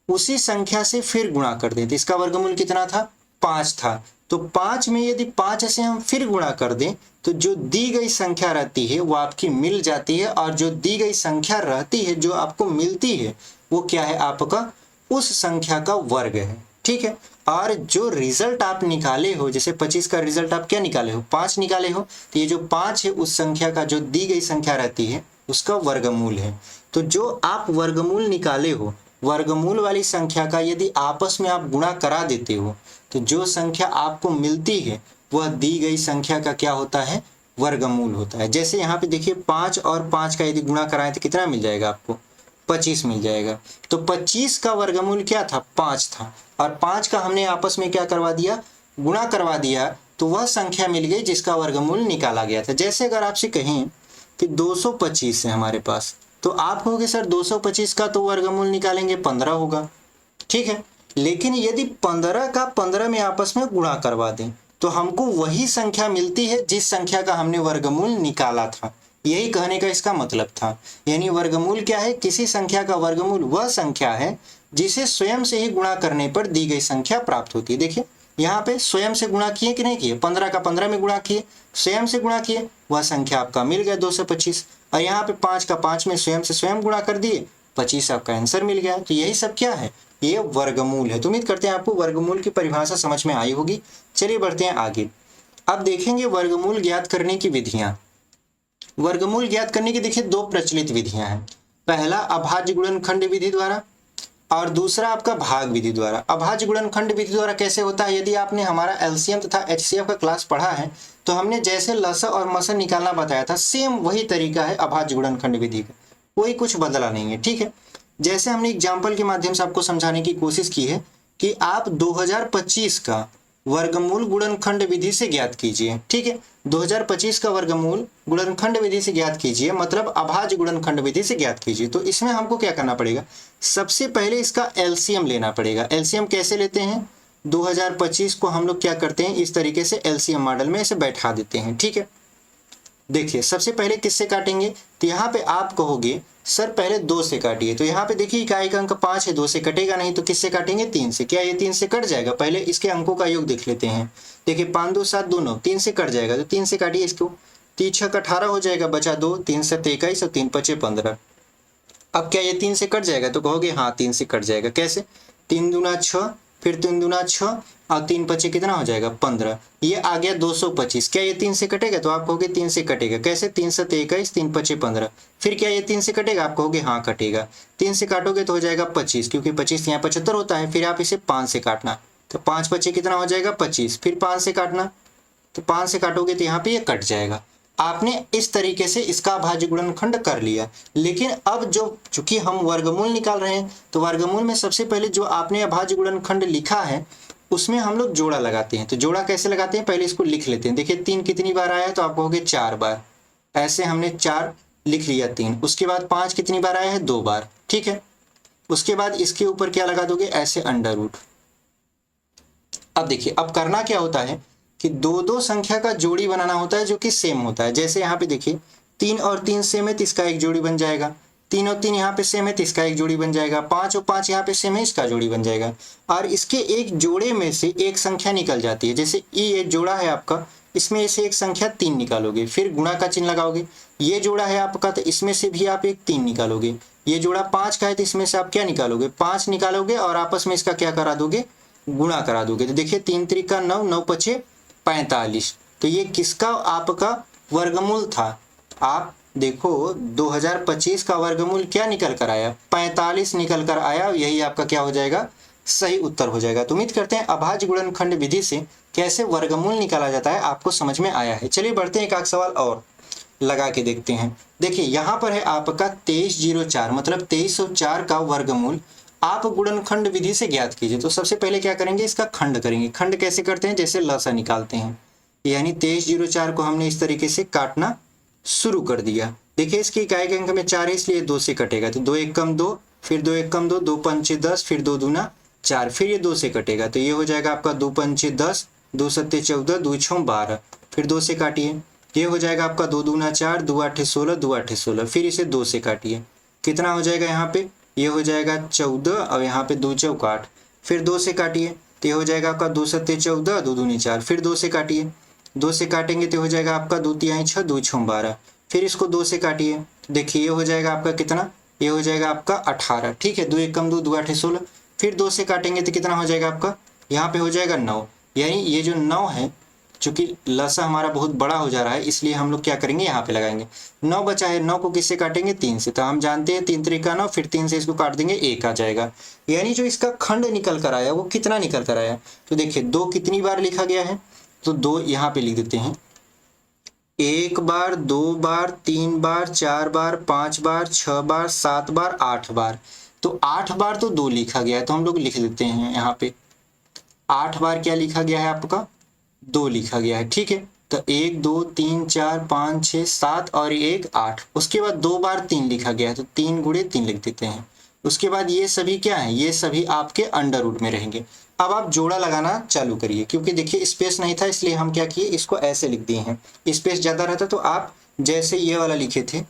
[SPEAKER 1] उसी संख्या से फिर गुणा कर दें, तो इसका वर्गमूल कितना था, 5 था, तो 5 में यदि 5 से हम फिर गुणा कर दें तो जो दी गई संख्या रहती है वो आपकी मिल जाती है, और जो दी गई संख्या रहती है जो आपको मिलती है वो क्या है, आपका उस संख्या का वर्ग है। ठीक है, और जो रिजल्ट आप निकाले हो, जैसे 25 का रिजल्ट आप क्या निकाले हो, 5 निकाले हो, तो ये जो 5 है उस संख्या का जो दी गई संख्या रहती है उसका वर्गमूल है। तो जो आप वर्गमूल निकाले हो, वर्गमूल वाली संख्या का यदि आपस में आप गुणा करा देते हो तो जो संख्या आपको मिलती है वह दी गई संख्या का क्या होता है, वर्गमूल होता है। जैसे यहाँ पे देखिए 5 और 5 का यदि गुणा कराएं तो कितना मिल जाएगा आपको, 25 मिल जाएगा। तो 25 का वर्गमूल क्या था, 5 था, और 5 का हमने आपस में क्या करवा दिया, गुणा करवा दिया, तो वह संख्या मिल गई जिसका वर्गमूल निकाला गया था। जैसे अगर आपसे कहें कि 225 है हमारे पास, तो आप कहोगे सर 225 का तो वर्गमूल निकालेंगे 15 होगा, ठीक है, लेकिन यदि 15 का 15 में आपस में गुणा करवा दें तो हमको वही संख्या मिलती है जिस संख्या का हमने वर्गमूल निकाला था। यही कहने का इसका मतलब था। यानी वर्गमूल क्या है, किसी संख्या का वर्गमूल वह संख्या है जिसे स्वयं से ही गुणा करने पर दी गई संख्या प्राप्त होती है। देखिए यहाँ पे स्वयं से गुणा किए कि नहीं किए, 15 का 15 में गुणा किए, स्वयं से गुणा किए, वह संख्या आपका मिल गया 225, और यहाँ पे 5 का 5 में स्वयं से स्वयं गुणा कर दिए, 25 आपका आंसर मिल गया। तो यही सब क्या है, ये वर्गमूल है। तो उम्मीद करते हैं आपको वर्गमूल की परिभाषा समझ में आई होगी। चलिए बढ़ते हैं आगे। अब देखेंगे वर्गमूल ज्ञात करने की विधियां। वर्गमूल ज्ञात करने की देखिए 2 प्रचलित विधियां हैं। पहला अभाज्य गुणनखंड विधि द्वारा, और दूसरा आपका भाग विधि द्वारा। अभाज्य गुणनखंड विधि द्वारा कैसे होता है, यदि आपने हमारा एलसीएम तथा एचसीएफ का क्लास पढ़ा है तो हमने जैसे लसा और मसा निकालना बताया था, सेम वही तरीका है अभाज्य गुणनखंड विधि का, कोई कुछ बदला नहीं है। ठीक है, जैसे हमने एग्जाम्पल के माध्यम से आपको समझाने की कोशिश की है कि आप 2025 का वर्गमूल गुणनखंड विधि से ज्ञात कीजिए। ठीक है, 2025 का वर्गमूल गुणनखंड विधि से ज्ञात कीजिए, मतलब अभाज्य गुणनखंड विधि से ज्ञात कीजिए। तो इसमें हमको क्या करना पड़ेगा, सबसे पहले इसका एलसीएम लेना पड़ेगा। एलसीएम कैसे लेते हैं, 2025 को हम लोग क्या करते हैं, इस तरीके से एलसीएम मॉडल में इसे बैठा देते हैं। ठीक है, देखिए सबसे पहले किससे काटेंगे, तो यहाँ पे आप कहोगे सर पहले 2 से काटिए। तो यहाँ पे देखिए इकाई का अंक 5 है, 2 से कटेगा नहीं, तो किससे काटेंगे, 3 से। क्या ये 3 से कट जाएगा, पहले इसके अंकों का योग देख लेते हैं। देखिए 5 2 7 2 9, 3 से कट जाएगा, तो 3 से काटिए इसको, 3 6 18 हो जाएगा, बचा 2, 3 7 21 और 3 5 15। अब क्या ये 3 से कट जाएगा, तो कहोगे हाँ 3 से कट जाएगा। कैसे, 3 दूना 6, फिर 3 दूना 6 और 3 पचे कितना हो जाएगा 15। ये आ गया 225। क्या ये 3 से कटेगा? तो आप कहोगे 3 से कटेगा। कैसे? 3 7 21, 3 पचे 15। फिर क्या ये 3 से कटेगा? आप कहोगे हाँ कटेगा। 3 से काटोगे तो हो जाएगा 25, क्योंकि 25 यहाँ 75 होता है। फिर आप इसे 5 से काटना, तो 5 पचे कितना हो जाएगा 25। फिर 5 से काटना, तो 5 से काटोगे तो यहाँ पे ये कट जाएगा। आपने इस तरीके से इसका अभाज्य गुणनखंड कर लिया। लेकिन अब जो चूंकि हम वर्गमूल निकाल रहे हैं, तो वर्गमूल में सबसे पहले जो आपने अभाज्य गुणनखंड लिखा है उसमें हम लोग जोड़ा लगाते हैं। तो जोड़ा कैसे लगाते हैं? पहले इसको लिख लेते हैं। देखिए 3 कितनी बार आया है? तो आप कहोगे 4 बार। ऐसे हमने 4 लिख लिया 3। उसके बाद 5 कितनी बार आया है? 2 बार। ठीक है। उसके बाद इसके ऊपर क्या लगा दोगे? ऐसे अंडर रूट। अब देखिए, अब करना क्या होता है कि दो दो संख्या का जोड़ी बनाना होता है जो कि सेम होता है। जैसे यहाँ पे देखिए 3 और 3 सेम है तो इसका एक जोड़ी बन जाएगा। 3 और 3 यहाँ पे सेम है तो इसका एक जोड़ी बन जाएगा। 5 और 5 यहाँ पे सेम है, इसका जोड़ी बन जाएगा। और इसके एक जोड़े में से एक संख्या निकल जाती है। जैसे ये जोड़ा है आपका, इसमें से एक संख्या 3 निकालोगे, फिर गुणा का चिन्ह लगाओगे। ये जोड़ा है आपका, तो इसमें से भी आप एक 3 निकालोगे। ये जोड़ा 5 का है तो इसमें से आप क्या निकालोगे? 5 निकालोगे और आपस में इसका क्या करा दोगे? गुणा करा दोगे। तो देखिए 3 त्रिका 9, 9 पचे 45। तो ये किसका आपका वर्गमूल था? आप देखो 2025 का वर्गमूल क्या निकल कर आया? 45 निकल कर आया। यही आपका क्या हो जाएगा? सही उत्तर हो जाएगा। तो उम्मीद करते हैं अभाज्य गुणनखंड विधि से कैसे वर्गमूल निकाला जाता है आपको समझ में आया है। चलिए बढ़ते हैं, एक आध सवाल और लगा के देखते हैं। देखिए यहाँ पर है आपका 2304, मतलब 2304 का वर्गमूल आप गुणनखंड विधि से ज्ञात कीजिए। तो सबसे पहले क्या करेंगे? इसका खंड करेंगे। खंड कैसे करते हैं? जैसे लसा निकालते हैं। यानी 2304 को हमने इस तरीके से काटना शुरू कर दिया। देखिए इसकी इकाई के अंक में 4 है, इसलिए 2 से कटेगा। तो 2 1 कम 2, फिर 2 1 कम 2, 2 पंचे 10, फिर 2 दूना 4, फिर ये 2 से कटेगा। तो ये हो जाएगा आपका 2 पंचे 10, 2 सत्ते 14, 2 छः 12, फिर 2 से काटिए। ये हो जाएगा आपका 2 दूना 4, 2 8 16, 2 8 16, फिर इसे 2 से काटिए। कितना हो जाएगा यहाँ पे? ये हो जाएगा 14 और यहाँ पे 2 चौक 8, फिर 2 से काटिए। तो ये हो जाएगा आपका 2 सत्ते 14, 2 दूनी 4, फिर 2 से काटिए। 2 से काटेंगे तो हो जाएगा आपका 2 तिहाई 6, 2 छः 12, फिर इसको 2 से काटिए। देखिए ये हो जाएगा आपका कितना? ये हो जाएगा आपका 18। ठीक है। 2 1 कम 2, 2 8 16, फिर 2 से काटेंगे तो कितना हो जाएगा आपका? यहाँ पे हो जाएगा 9। यानी ये जो 9 है, चूंकि लसा हमारा बहुत बड़ा हो जा रहा है, इसलिए हम लोग क्या करेंगे? यहाँ पे लगाएंगे। 9 बचा है, 9 को किससे काटेंगे? 3 से। तो हम जानते हैं 3 त्रिका 9, फिर 3 से इसको काट देंगे, 1 आ जाएगा। यानी जो इसका खंड निकल कर आया वो कितना निकल कर आया? तो देखिए 2 कितनी बार लिखा गया है? तो 2 यहाँ पे लिख देते हैं। 1 बार, 2 बार, 3 बार, 4 बार, 5 बार, 6 बार, 7 बार, 8 बार। तो 8 बार तो 2 लिखा गया है, तो हम लोग लिख देते हैं यहाँ पे 8 बार क्या लिखा गया है आपका? 2 लिखा गया है। ठीक है। तो 1 2 3 4 5 6 7 और 1 8। उसके बाद 2 बार 3 लिखा गया है, तो 3 गुणे 3 लिख देते हैं। उसके बाद ये सभी क्या है? ये सभी आपके अंडर रूट में रहेंगे। अब आप जोड़ा लगाना चालू करिए, क्योंकि देखिए स्पेस नहीं था, इसलिए हम क्या किए? इसको ऐसे लिख दिए हैं। स्पेस ज़्यादा रहता तो आप जैसे ये वाला लिखे थे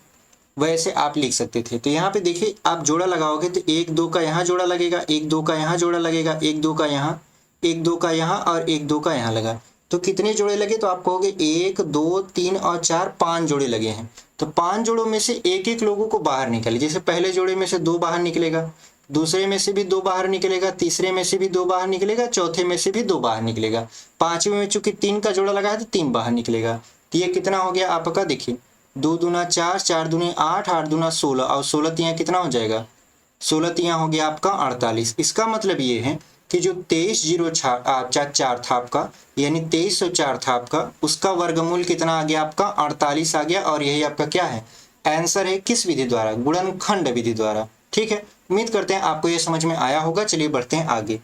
[SPEAKER 1] वैसे आप लिख सकते थे। तो यहाँ पे देखिए आप जोड़ा लगाओगे तो 1 2 का यहाँ जोड़ा लगेगा, 1 2 का यहाँ जोड़ा लगेगा, 1 2 का यहाँ, 1 2 का यहाँ और 1 2 का यहाँ लगा। तो कितने जोड़े लगे? तो आप कहोगे 1 2 3 और 4, 5 जोड़े लगे हैं। तो 5 जोड़ों में से एक एक लोगों को बाहर निकालिए। जैसे पहले जोड़े में से 2 बाहर निकलेगा, दूसरे में से भी 2 बाहर निकलेगा, तीसरे में से भी 2 बाहर निकलेगा, चौथे में से भी 2 बाहर निकलेगा, पांचवें में चूंकि 3 का जोड़ा लगा है तो 3 बाहर निकलेगा। तो ये कितना हो गया आपका? देखिए 2 दूना 4, 4 दूने 8, 8 दूना 16 और 16 तियाँ कितना हो जाएगा? 16 तियाँ हो गया आपका 48। इसका मतलब ये है कि जो 2304 था आपका, यानी 2304 था आपका, उसका वर्गमूल कितना आ गया आपका? 48 आ गया। और यही आपका क्या है? आंसर है। किस विधि द्वारा? गुणनखंड विधि द्वारा। ठीक है। उम्मीद करते हैं आपको ये समझ में आया होगा। चलिए बढ़ते हैं आगे।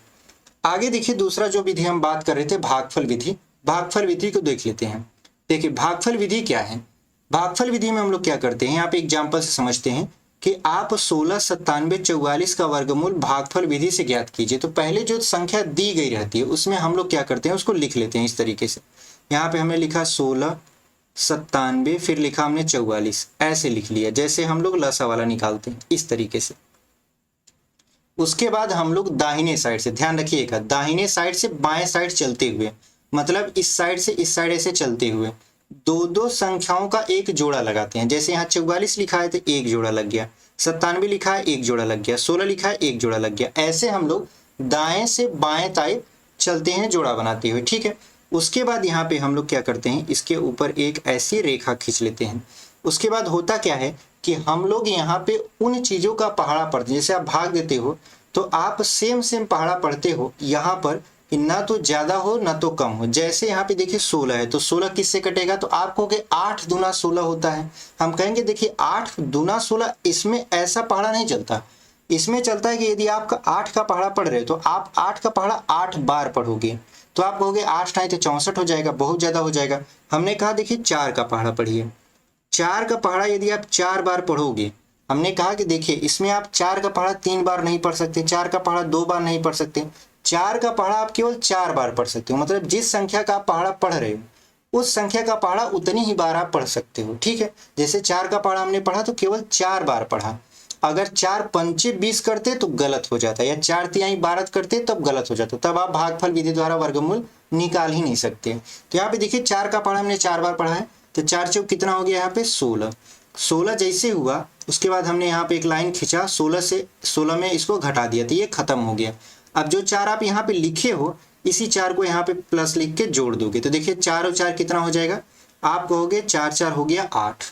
[SPEAKER 1] आगे देखिए दूसरा जो विधि हम बात कर रहे थे, भागफल विधि। भागफल विधि को देख लेते हैं। देखिए भागफल विधि क्या है? भागफल विधि में हम लोग क्या करते हैं? यहाँ पे एग्जाम्पल से समझते हैं कि आप 16 97 44 का वर्गमूल भागफल विधि से ज्ञात कीजिए। तो पहले जो संख्या दी गई रहती है उसमें हम लोग क्या करते हैं? उसको लिख लेते हैं इस तरीके से। यहाँ पे हमने लिखा 16 97, फिर लिखा हमने 44, ऐसे लिख लिया जैसे हम लोग लसा वाला निकालते हैं, इस तरीके से। उसके बाद हम लोग दाहिने साइड से, ध्यान रखिएगा, दाहिने साइड से बाएं साइड चलते हुए, मतलब इस साइड से इस साइड ऐसे चलते हुए दो दो संख्याओं का एक जोड़ा लगाते हैं। जैसे यहाँ 44 लिखा है तो एक जोड़ा लग गया, 97 लिखा है एक जोड़ा लग गया, 16 लिखा है एक जोड़ा लग गया। ऐसे हम लोग दाएं से बाएं टाइप चलते हैं जोड़ा बनाते हुए, ठीक है। उसके बाद यहाँ पे हम लोग क्या करते हैं, इसके ऊपर एक ऐसी रेखा खींच लेते हैं। उसके बाद होता क्या है कि हम लोग यहाँ पे उन चीज़ों का पहाड़ा पढ़ते हैं, जैसे आप भाग देते हो तो आप सेम पहाड़ा पढ़ते हो यहाँ पर कि ना तो ज़्यादा हो ना तो कम हो। जैसे यहाँ पे देखिए 16 है तो 16 किससे कटेगा, तो आप कहोगे 8 दूना 16 होता है। हम कहेंगे देखिए 8 दूना 16, इसमें ऐसा पहाड़ा नहीं चलता। इसमें चलता है कि यदि आपका 8 का पहाड़ा पढ़ रहे हो तो आप 8 का पहाड़ा 8 बार पढ़ोगे, तो आप कहोगे 8 नहीं तो 64 हो जाएगा, बहुत ज़्यादा हो जाएगा। हमने कहा देखिए 4 का पहाड़ा पढ़िए, 4 का पहाड़ा यदि आप 4 बार पढ़ोगे, हमने कहा कि देखिए इसमें आप 4 का पहाड़ा 3 बार नहीं पढ़ सकते, 4 का पहाड़ा 2 बार नहीं पढ़ सकते, 4 का पहाड़ा आप केवल 4 बार पढ़ सकते हो। मतलब जिस संख्या का आप पहाड़ा पढ़ रहे हो उस संख्या का पहाड़ा उतनी ही बार आप पढ़ सकते हो, ठीक है। जैसे 4 का पहाड़ा हमने पढ़ा तो केवल 4 बार पढ़ा। अगर 4 पंचे 20 करते तो गलत हो जाता, या 4 तिहाई 12 करते तब गलत हो जाता, तब आप भागफल विधि द्वारा वर्गमूल निकाल ही नहीं सकते। तो यहाँ पे देखिए 4 का पहाड़ा हमने 4 बार पढ़ा है, तो 4 चौक कितना हो गया यहाँ पे 16। 16 जैसे हुआ उसके बाद हमने यहाँ पे एक लाइन खींचा, 16 से 16 में इसको घटा दिया तो ये खत्म हो गया। अब जो 4 आप यहाँ पे लिखे हो इसी 4 को यहाँ पे प्लस लिख के जोड़ दोगे, तो देखिए 4 और 4 कितना हो जाएगा, आप कहोगे 4 4 हो गया 8,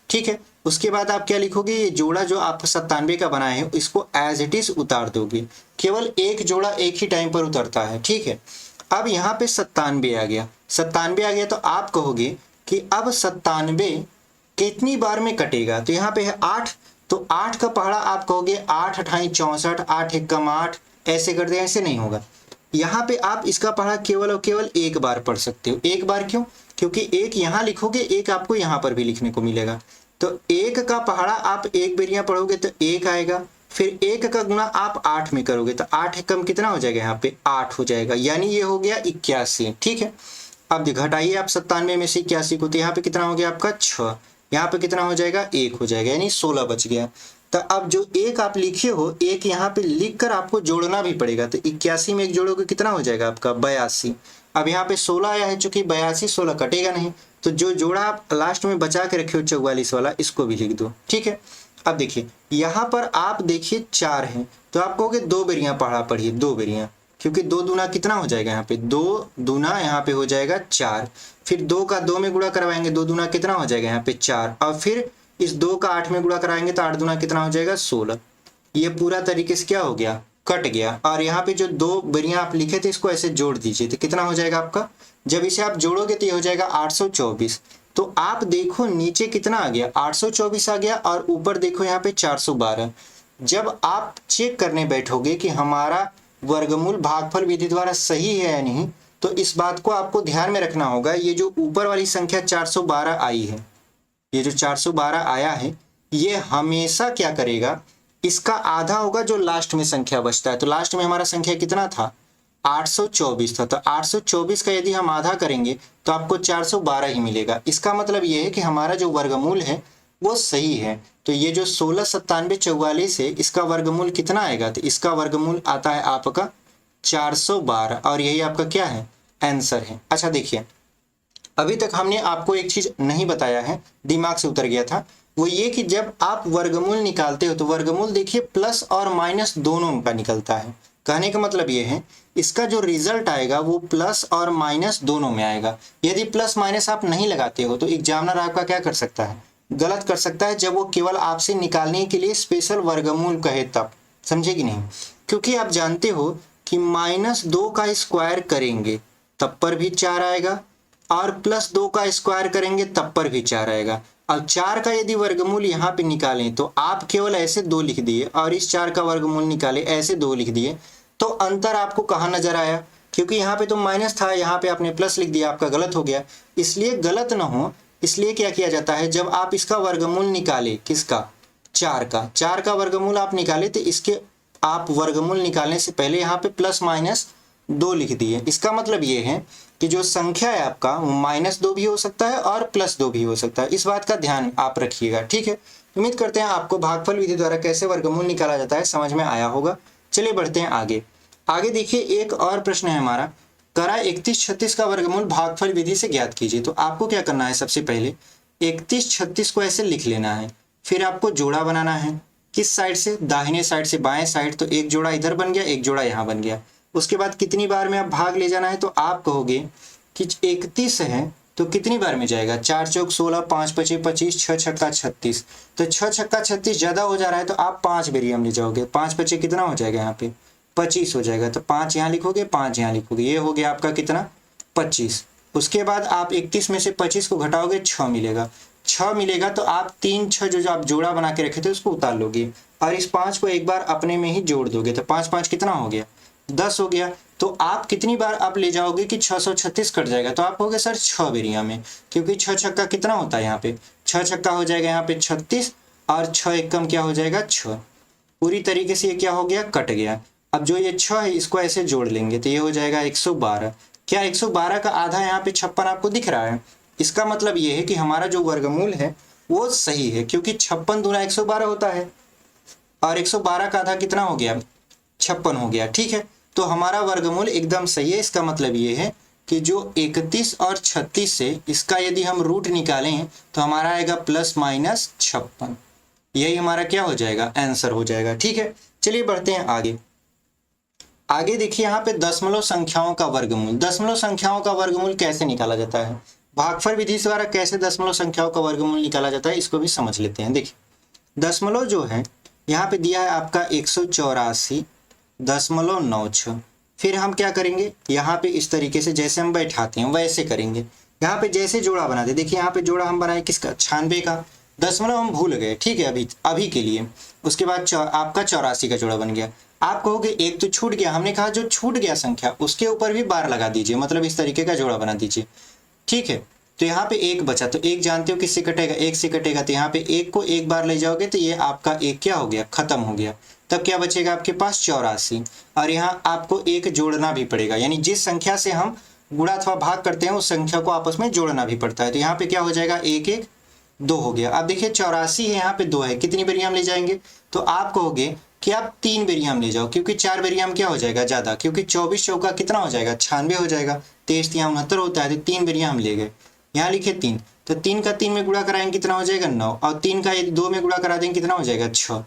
[SPEAKER 1] ठीक है। उसके बाद आप क्या लिखोगे, ये जोड़ा जो आप 97 का बनाए हैं इसको एज इट इज उतार दोगे। केवल एक जोड़ा एक ही टाइम पर उतरता है, ठीक है। अब यहाँ पे 97 आ गया, 97 आ गया तो आप कहोगे कि अब 97 कितनी बार में कटेगा, तो यहाँ पे है 8, तो 8 का पहाड़ा आप कहोगे 8 अठाई 64, 8 एकम 8, ऐसे कर दे, ऐसे नहीं होगा। यहाँ पे आप इसका पहाड़ा केवल और केवल एक बार पढ़ सकते हो। एक बार क्यों, क्योंकि एक यहाँ लिखोगे एक आपको यहाँ पर भी लिखने को मिलेगा, तो एक का पहाड़ा आप एक बेरियां पढ़ोगे तो एक आएगा, फिर एक का गुणा आप 8 में करोगे तो 8 एकम कितना हो जाएगा, यहाँ पे 8 हो जाएगा, यानी ये हो गया 81, ठीक है। अब घटाइए आप 97 में से 81 को, तो यहाँ पे कितना हो गया आपका 6, यहाँ पे कितना हो जाएगा 1 हो जाएगा, यानी 16 बच गया। तो अब जो एक आप लिखे हो एक यहाँ पे लिख कर आपको जोड़ना भी पड़ेगा, तो 81 में एक जोड़ोगे कितना हो जाएगा आपका 82। अब यहाँ पे 16 आया है, चूंकि 82 16 कटेगा नहीं, तो जो जोड़ा आप लास्ट में बचा के रखे हो 44 वाला इसको भी लिख दो, ठीक है। अब देखिए यहाँ पर आप देखिए 4 है तो आप कहोगे 2 बेरियां पहाड़ा पढ़िए, 2 बेरियां, क्योंकि 2 दूना कितना हो जाएगा, यहाँ पे 2 दूना यहाँ पे हो जाएगा 4, फिर 2 का 2 में गुणा करवाएंगे, 2 दूना कितना हो जाएगा यहाँ पे 4, और फिर इस 2 का 8 में गुणा कराएंगे तो 8 दूना कितना हो जाएगा 16। ये पूरा तरीके से क्या हो गया, कट गया। और यहाँ पे जो 2 बेरियां आप लिखे थे इसको ऐसे जोड़ दीजिए, तो कितना हो जाएगा आपका, जब इसे आप जोड़ोगे तो ये हो जाएगा 824। तो आप देखो नीचे कितना आ गया, 824 आ गया, और ऊपर देखो यहाँ पे 412। जब आप चेक करने बैठोगे कि हमारा वर्गमूल भागफल विधि द्वारा सही है या नहीं, तो इस बात को आपको ध्यान में रखना होगा। ये जो ऊपर वाली संख्या 412 आई है, ये जो 412 आया है, ये हमेशा क्या करेगा, इसका आधा होगा जो लास्ट में संख्या बचता है। तो लास्ट में हमारा संख्या कितना था, 824 था, तो 824 का यदि हम आधा करेंगे तो आपको 412 ही मिलेगा। इसका मतलब ये है कि हमारा जो वर्गमूल है वो सही है। तो ये जो 16 97 44 है इसका वर्गमूल कितना आएगा, तो इसका वर्गमूल आता है आपका 412, और यही आपका क्या है, आंसर है। अच्छा देखिए, अभी तक हमने आपको एक चीज नहीं बताया है, दिमाग से उतर गया था, वो ये कि जब आप वर्गमूल निकालते हो तो वर्गमूल देखिए प्लस और माइनस दोनों का निकलता है। कहने का मतलब ये है इसका जो रिजल्ट आएगा वो प्लस और माइनस दोनों में आएगा। यदि प्लस माइनस आप नहीं लगाते हो तो एग्जामिनर आपका क्या कर सकता है, गलत कर सकता है, जब वो केवल आपसे निकालने के लिए स्पेशल वर्गमूल कहे तब, समझे कि नहीं। क्योंकि आप जानते हो कि -2 का स्क्वायर करेंगे तब पर भी 4 आएगा, और +2 का स्क्वायर करेंगे तब पर भी 4 आएगा। अब 4 का यदि वर्गमूल यहाँ पे निकालें तो आप केवल ऐसे 2 लिख दिए, और इस 4 का वर्गमूल निकाले ऐसे 2 लिख दिए, तो अंतर आपको कहाँ नजर आया, क्योंकि यहाँ पे तो माइनस था, यहाँ पे आपने प्लस लिख दिया, आपका गलत हो गया। इसलिए गलत ना हो इसलिए क्या किया जाता है, जब आप इसका वर्गमूल निकाले, किसका, 4 का वर्गमूल आप निकाले, तो इसके आप वर्गमूल निकालने से पहले यहाँ पे +-2 लिख दिए। इसका मतलब ये है कि जो संख्या है आपका वो -2 भी हो सकता है और +2 भी हो सकता है। इस बात का ध्यान आप रखिएगा, ठीक है। उम्मीद करते हैं आपको भागफल विधि द्वारा कैसे वर्गमूल निकाला जाता है समझ में आया होगा। चलिए बढ़ते हैं आगे। आगे देखिए एक और प्रश्न है हमारा, करा 31 36 का वर्गमूल भागफल विधि से ज्ञात कीजिए। तो आपको क्या करना है, सबसे पहले 31 36 को ऐसे लिख लेना है, फिर आपको जोड़ा बनाना है, किस साइड से, दाहिने साइड से बाएं साइड, तो एक जोड़ा इधर बन गया, एक जोड़ा यहाँ बन गया। उसके बाद कितनी बार में आप भाग ले जाना है, तो आप कहोगे कि 31 है तो कितनी बार में जाएगा, 4 चौक 16, 5 पचे 25, 6 छक्का 36, तो 6 छक्का 36 ज्यादा हो जा रहा है तो आप 5 बेरियम ले जाओगे। 5 पचे कितना हो जाएगा, यहाँ पे 25 हो जाएगा, तो 5 यहाँ लिखोगे, 5 यहाँ लिखोगे, ये हो गया आपका कितना 25। उसके बाद आप 31 में से 25 को घटाओगे, 6 मिलेगा। 6 मिलेगा तो आप 3 6 जो आप जोड़ा बना के रखे थे उसको उतार लोगे और इस 5 को एक बार अपने में ही जोड़ दोगे, तो 5 5 कितना हो गया, 10 हो गया। तो आप कितनी बार आप ले जाओगे कि 636 कट जाएगा, तो आप कहोगे सर 6 बेरिया में, क्योंकि 6 छक्का कितना होता है, यहाँ पे 6 छक्का हो जाएगा यहाँ पे 36 और 6 एकम क्या हो जाएगा 6। पूरी तरीके से ये क्या हो गया, कट गया। अब जो ये 6 है इसको ऐसे जोड़ लेंगे तो ये हो जाएगा 112। क्या 112 का आधा यहाँ पे 56 आपको दिख रहा है, इसका मतलब ये है कि हमारा जो वर्गमूल है वो सही है, क्योंकि 56 दूना 112 होता है और 112 का आधा कितना हो गया, 56 हो गया। ठीक है, तो हमारा वर्गमूल एकदम सही है। इसका मतलब ये है कि जो 31 और 36 से इसका यदि हम रूट निकालें तो हमारा आएगा ±56। यही हमारा क्या हो जाएगा, आंसर हो जाएगा। ठीक है, चलिए बढ़ते हैं आगे। आगे देखिए यहाँ पे दशमलव संख्याओं का वर्गमूल। दशमलव संख्याओं का वर्गमूल कैसे निकाला जाता है, भागफल विधि द्वारा कैसे दशमलव संख्याओं का वर्गमूल निकाला जाता है, इसको भी समझ लेते हैं। देखिए दशमलव जो है यहाँ पे दिया है आपका 184.96। फिर हम क्या करेंगे, यहाँ पे इस तरीके से जैसे हम बैठाते हैं वैसे करेंगे। यहाँ पे जैसे जोड़ा बनाते, देखिए यहाँ पे जोड़ा हम बनाए किसका, 96 का। दशमलव हम भूल गए, ठीक है, अभी के लिए। उसके बाद आपका 84 का जोड़ा बन गया। आप कहोगे एक तो छूट गया, हमने कहा जो छूट गया संख्या उसके ऊपर भी बार लगा दीजिए, मतलब इस तरीके का जोड़ा बना दीजिए। ठीक है, तो यहाँ पे एक बचा, तो एक जानते हो किससे कटेगा, एक से कटेगा, तो यहाँ पे एक को एक बार ले जाओगे तो ये आपका एक क्या हो गया, खत्म हो गया। तब क्या बचेगा आपके पास 84, और यहाँ आपको एक जोड़ना भी पड़ेगा, यानी जिस संख्या से हम गुणा अथवा भाग करते हैं उस संख्या को आपस में जोड़ना भी पड़ता है। तो यहाँ पे क्या हो जाएगा, 1 1 2 हो गया। अब देखिए 84 है, यहाँ पे 2 है, कितनी बेरी हम ले जाएंगे, तो आप कहोगे कि आप 3 बेरियम ले जाओ, क्योंकि 4 बेरियम क्या हो जाएगा ज्यादा, क्योंकि 24 चौका कितना हो जाएगा, 96 हो जाएगा, 23 यहाँ 69 होता है, तो 3 बेरियम हम ले गए। यहाँ लिखे 3, तो 3 का 3 में गुणा कराएंगे कितना हो जाएगा 9, और 3 का 2 में गुणा करा देंगे कितना हो जाएगा 6।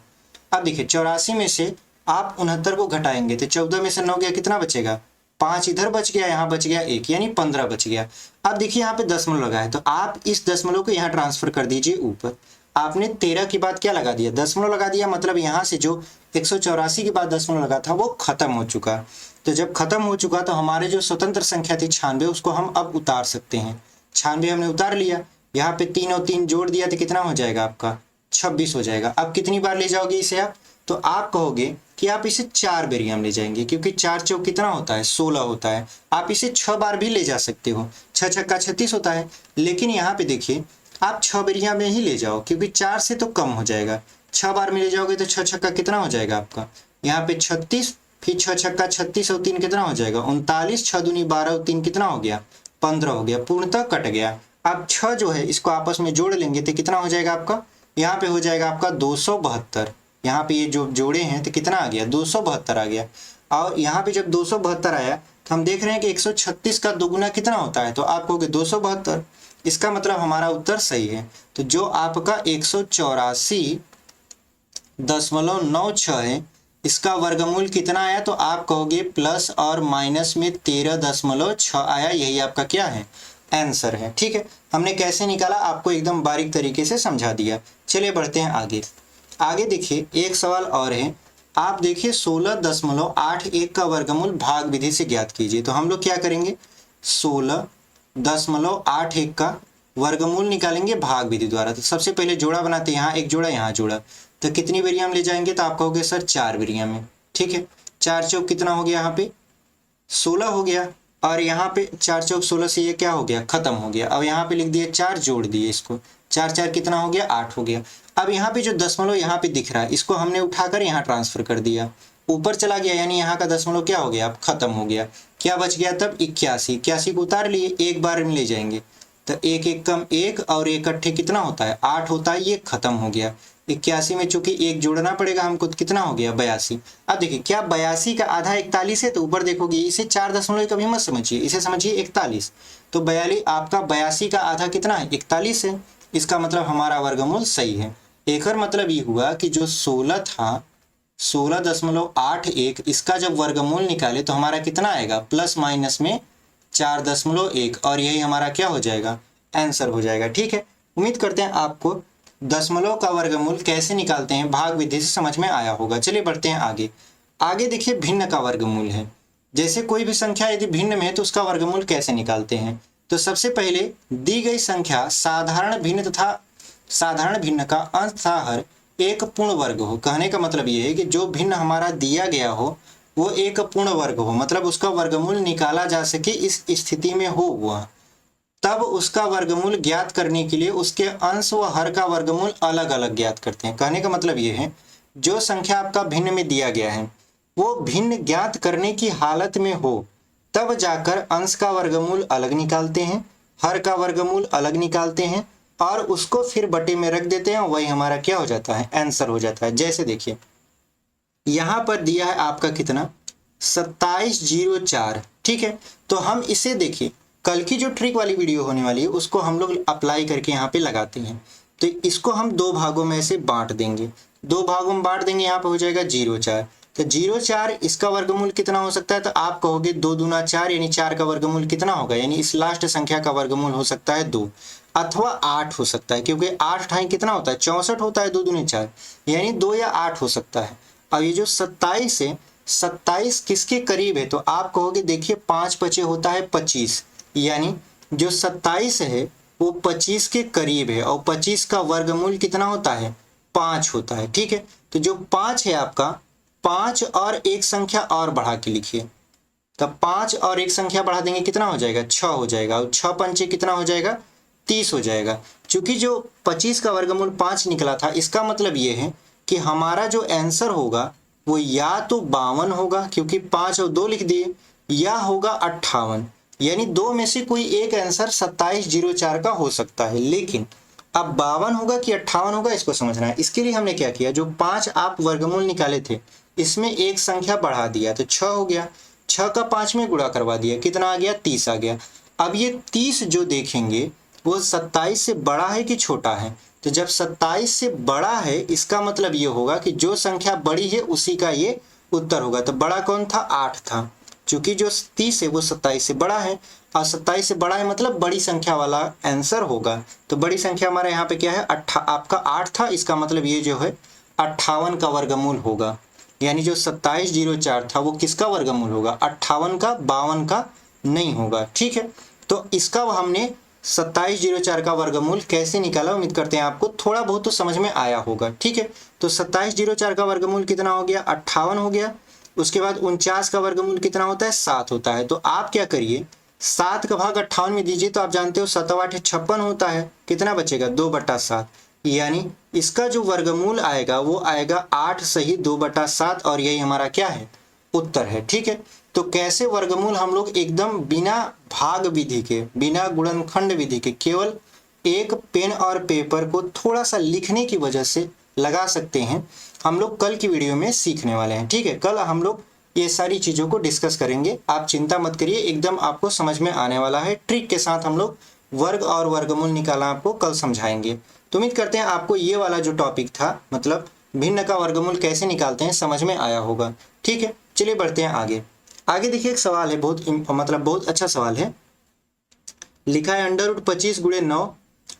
[SPEAKER 1] अब देखिए 84 में से आप 69 को घटाएंगे तो 14 में से 9 गया, कितना बचेगा, 5 इधर बच गया, यहाँ बच गया 1, यानी 15 बच गया। अब देखिए यहाँ पे दशमलव लगा है, तो आप इस दशमलव को यहाँ ट्रांसफर कर दीजिए ऊपर। आपने 13 के बाद क्या लगा दिया, दशमलव लगा दिया, मतलब यहाँ से जो 184 के बाद दशमलव लगा था वो खत्म हो चुका। तो जब खत्म हो चुका तो हमारे जो स्वतंत्र संख्या थी 96, उसको हम अब उतार सकते हैं। 96 हमने उतार लिया, यहाँ पे 3 और 3 जोड़ दिया तो कितना हो जाएगा आपका 26 हो जाएगा। अब कितनी बार ले जाओगे इसे आप, तो आप कहोगे कि आप इसे 4 बेरियम ले जाएंगे, क्योंकि 4 चौक कितना होता है 16 होता है। आप इसे 6 बार भी ले जा सकते हो, 6 छक्का 36 होता है, लेकिन यहाँ पे देखिए आप 6 बेरिया में ही ले जाओ, क्योंकि 4 से तो कम हो जाएगा। 6 बार में ले जाओगे तो 6 छक्का कितना हो जाएगा आपका, यहाँ पे 36, फिर 6 छक्का 36 और 3 कितना हो जाएगा 39, 6 दूनी 12 और 3 कितना हो गया 15 हो गया, पूर्णतः कट गया। अब 6 जो है इसको आपस में जोड़ लेंगे तो कितना हो जाएगा आपका, यहाँ पे हो जाएगा आपका 272। यहाँ पे ये जो जोड़े हैं तो कितना आ गया 272 आ गया। और यहाँ पे जब 272 आया तो हम देख रहे हैं कि 136 का दोगुना कितना होता है, तो आप कहोगे 272। इसका मतलब हमारा उत्तर सही है। तो जो आपका 184.96 है, इसका वर्गमूल कितना आया, तो आप कहोगे प्लस और माइनस में 13.6 आया। यही आपका क्या है, आंसर है। ठीक है, हमने कैसे निकाला आपको एकदम बारीक तरीके से समझा दिया। चलिए बढ़ते हैं आगे। आगे देखिए एक सवाल और है, आप देखिए 16.81 का वर्गमूल भाग विधि से ज्ञात कीजिए। तो हम लोग क्या करेंगे, 16.81 का वर्गमूल निकालेंगे भाग विधि द्वारा। तो सबसे पहले जोड़ा बनाते हैं, यहाँ एक जोड़ा यहाँ जोड़ा, तो कितनी बेरियम ले जाएंगे, तो आप कहोगे सर 4 बेरियम में। ठीक है, 4 चौक कितना हो गया, यहाँ पे 16 हो गया, और यहाँ पे 4 चौक 16 से ये क्या हो गया, खत्म हो गया। अब यहाँ पे लिख दिए 4, जोड़ दिए इसको, 4 4 कितना हो गया 8 हो गया। अब यहाँ पे जो दशमलव यहाँ पे दिख रहा है इसको हमने उठाकर यहाँ ट्रांसफर कर दिया, ऊपर चला गया, यानी यहाँ का दशमलव क्या हो गया, अब खत्म हो गया। क्या बच गया तब 81, 81 को उतार लिए, एक बार में ले जाएंगे तो 1 1 कम 1 और 1 अट्ठे कितना होता है 8 होता है, ये खत्म हो गया। 81 में चूंकि एक जोड़ना पड़ेगा हमको, कितना हो गया 82। अब देखिए क्या 82 का आधा 41 है, तो ऊपर देखोगे इसे 4 दशमलव कभी मत समझिए, इसे समझिए 41। तो 42 आपका 82 का आधा कितना है 41 है, इसका मतलब हमारा वर्गमूल सही है। एकर मतलब ये हुआ कि जो 16 था 16.81, इसका जब वर्गमूल निकाले तो हमारा कितना आएगा, प्लस माइनस में 4.1, और यही हमारा क्या हो जाएगा, आंसर हो जाएगा। ठीक है, उम्मीद करते हैं आपको दशमलव का वर्गमूल कैसे निकालते हैं भाग विधि से समझ में आया होगा। चलिए बढ़ते हैं आगे। आगे देखिए भिन्न का वर्गमूल है। जैसे कोई भी संख्या यदि भिन्न में है तो उसका वर्गमूल कैसे निकालते हैं। तो सबसे पहले दी गई संख्या साधारण भिन्न तथा साधारण भिन्न का अंश तथा हर एक पूर्ण वर्ग हो। कहने का मतलब ये है कि जो भिन्न हमारा दिया गया हो वो एक पूर्ण वर्ग हो, मतलब उसका वर्गमूल निकाला जा सके इस स्थिति में हो वह, तब उसका वर्गमूल ज्ञात करने के लिए उसके अंश व हर का वर्गमूल अलग अलग ज्ञात करते हैं। कहने का मतलब ये है जो संख्या आपका भिन्न में दिया गया है वो भिन्न ज्ञात करने की हालत में हो तब जाकर अंश का वर्गमूल अलग निकालते हैं, हर का वर्गमूल अलग निकालते हैं और उसको फिर बटे में रख देते हैं, वही हमारा क्या हो जाता है, आंसर हो जाता है। जैसे देखिए यहाँ पर दिया है आपका कितना, 2704। ठीक है, तो हम इसे देखिए कल की जो ट्रिक वाली वीडियो होने वाली है उसको हम लोग अप्लाई करके यहाँ पे लगाते हैं। तो इसको हम दो भागों में से बांट देंगे, दो भागों में बांट देंगे, यहाँ पे हो जाएगा 04। तो 04 इसका वर्गमूल कितना हो सकता है, तो आप कहोगे 2 दूना 4 यानी 4 का वर्गमूल कितना होगा, यानी इस लास्ट संख्या का वर्गमूल हो सकता है 2 अथवा 8 हो सकता है, क्योंकि 8 ठाई कितना होता है, 64 होता है, 2 दूनी 4 यानी 2 या 8 हो सकता है। अब ये जो 27 है, 27 किसके करीब है, तो आप कहोगे देखिए 5 बचे होता है 25, यानी जो 27 है वो 25 के करीब है और 25 का वर्गमूल कितना होता है, 5 होता है। ठीक है, तो जो 5 है आपका, 5 और एक संख्या और बढ़ा के लिखिए, तब 5 और एक संख्या बढ़ा देंगे कितना हो जाएगा, 6 हो जाएगा, और 6 पंचे कितना हो जाएगा, 30 हो जाएगा। चूंकि जो 25 का वर्गमूल 5 निकला था, इसका मतलब ये है कि हमारा जो आंसर होगा वो या तो 52 होगा, क्योंकि 5 और 2 लिख दिए, या होगा 58, यानी दो में से कोई एक आंसर 2704 का हो सकता है। लेकिन अब 52 होगा कि 58 होगा इसको समझना है। इसके लिए हमने क्या किया, जो 5 आप वर्गमूल निकाले थे इसमें एक संख्या बढ़ा दिया तो 6 हो गया, 6 का 5 में गुणा करवा दिया, कितना आ गया, 30 आ गया। अब ये 30 जो देखेंगे वो 27 से बड़ा है कि छोटा है, तो जब 27 से बड़ा है इसका मतलब ये होगा कि जो संख्या बड़ी है उसी का ये उत्तर होगा। तो बड़ा कौन था, 8 था, चूंकि जो 30 है वो 27 से बड़ा है और 27 से बड़ा है मतलब बड़ी संख्या वाला आंसर होगा। तो बड़ी संख्या हमारा यहाँ पे क्या है, आपका 8 था, इसका मतलब ये जो है 58 का वर्गमूल होगा, यानी जो 2704 था वो किसका वर्गमूल होगा, 58 का, 52 का नहीं होगा। ठीक है, तो इसका हमने 2704 का वर्गमूल कैसे निकाला, उम्मीद करते हैं आपको थोड़ा बहुत तो समझ में आया होगा। ठीक है, तो 2704 का वर्गमूल कितना हो गया, 58 हो गया। उसके बाद 49 का वर्गमूल कितना होता है, 7 होता है। तो आप क्या करिए, 7 का भाग 58 में दीजिए, तो आप जानते हो 7 8 56 होता है, कितना बचेगा, 2/7, यानी इसका जो वर्गमूल आएगा वो आएगा 8 सही 2/7, और यही हमारा क्या है, उत्तर है। ठीक है, तो कैसे वर्गमूल हम लोग एकदम बिना भाग विधि के, बिना गुणनखंड विधि के, केवल एक पेन और पेपर को थोड़ा सा लिखने की वजह से लगा सकते हैं, हम लोग कल की वीडियो में सीखने वाले हैं। ठीक है, कल हम लोग ये सारी चीज़ों को डिस्कस करेंगे, आप चिंता मत करिए, एकदम आपको समझ में आने वाला है। ट्रिक के साथ हम लोग वर्ग और वर्गमूल निकालना आपको कल समझाएंगे। तो उम्मीद करते हैं आपको ये वाला जो टॉपिक था, मतलब भिन्न का वर्गमूल कैसे निकालते हैं, समझ में आया होगा। ठीक है, चलिए बढ़ते हैं आगे। आगे देखिए एक सवाल है, बहुत अच्छा सवाल है। लिखा है √25 गुणे 9,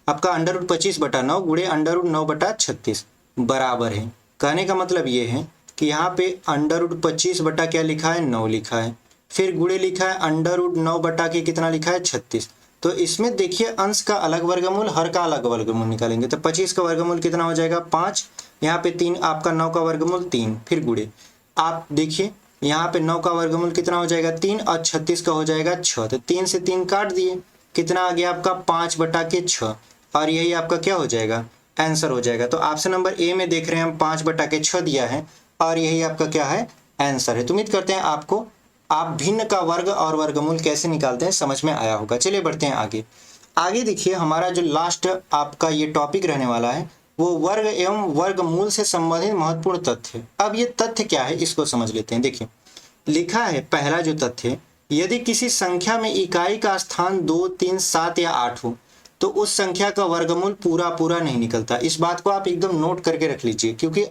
[SPEAKER 1] आपका √25/9 गुणे √9/36 बराबर है। कहने का मतलब ये है कि यहाँ पे √25 बटा क्या लिखा है, 9 लिखा है, फिर गुणे लिखा है √9 बटा के कितना लिखा है, 36। तो इसमें देखिए अंश का अलग वर्गमूल, हर का अलग वर्गमूल निकालेंगे, तो 25 का वर्गमूल कितना हो जाएगा, 5, यहाँ पे 3, आपका 9 का वर्गमूल 3, फिर गुणे, आप देखिए यहाँ पे 9 का वर्गमूल कितना हो जाएगा, 3, और 36 का हो जाएगा 6, तो 3 से 3 काट दिए, कितना आ गया आपका 5/6, और यही आपका क्या हो जाएगा, आंसर हो जाएगा। तो ऑप्शन नंबर ए में देख रहे हैं हम 5/6 दिया है, और यही आपका क्या है, आंसर है। तो उम्मीद करते हैं आपको आप भिन्न का वर्ग और वर्गमूल कैसे निकालते हैं समझ में आया होगा। चलिए बढ़ते हैं आगे। आगे देखिए हमारा जो लास्ट आपका ये टॉपिक रहने वाला है वो वर्ग एवं वर्गमूल से संबंधित महत्वपूर्ण तथ्य। अब ये तथ्य क्या है इसको समझ लेते हैं। देखिए लिखा है पहला जो तथ्य, यदि किसी संख्या में इकाई का स्थान 2, 3, 7 या 8 हो तो उस संख्या का वर्गमूल पूरा पूरा नहीं निकलता। इस बात को आप एकदम नोट करके रख लीजिए, क्योंकि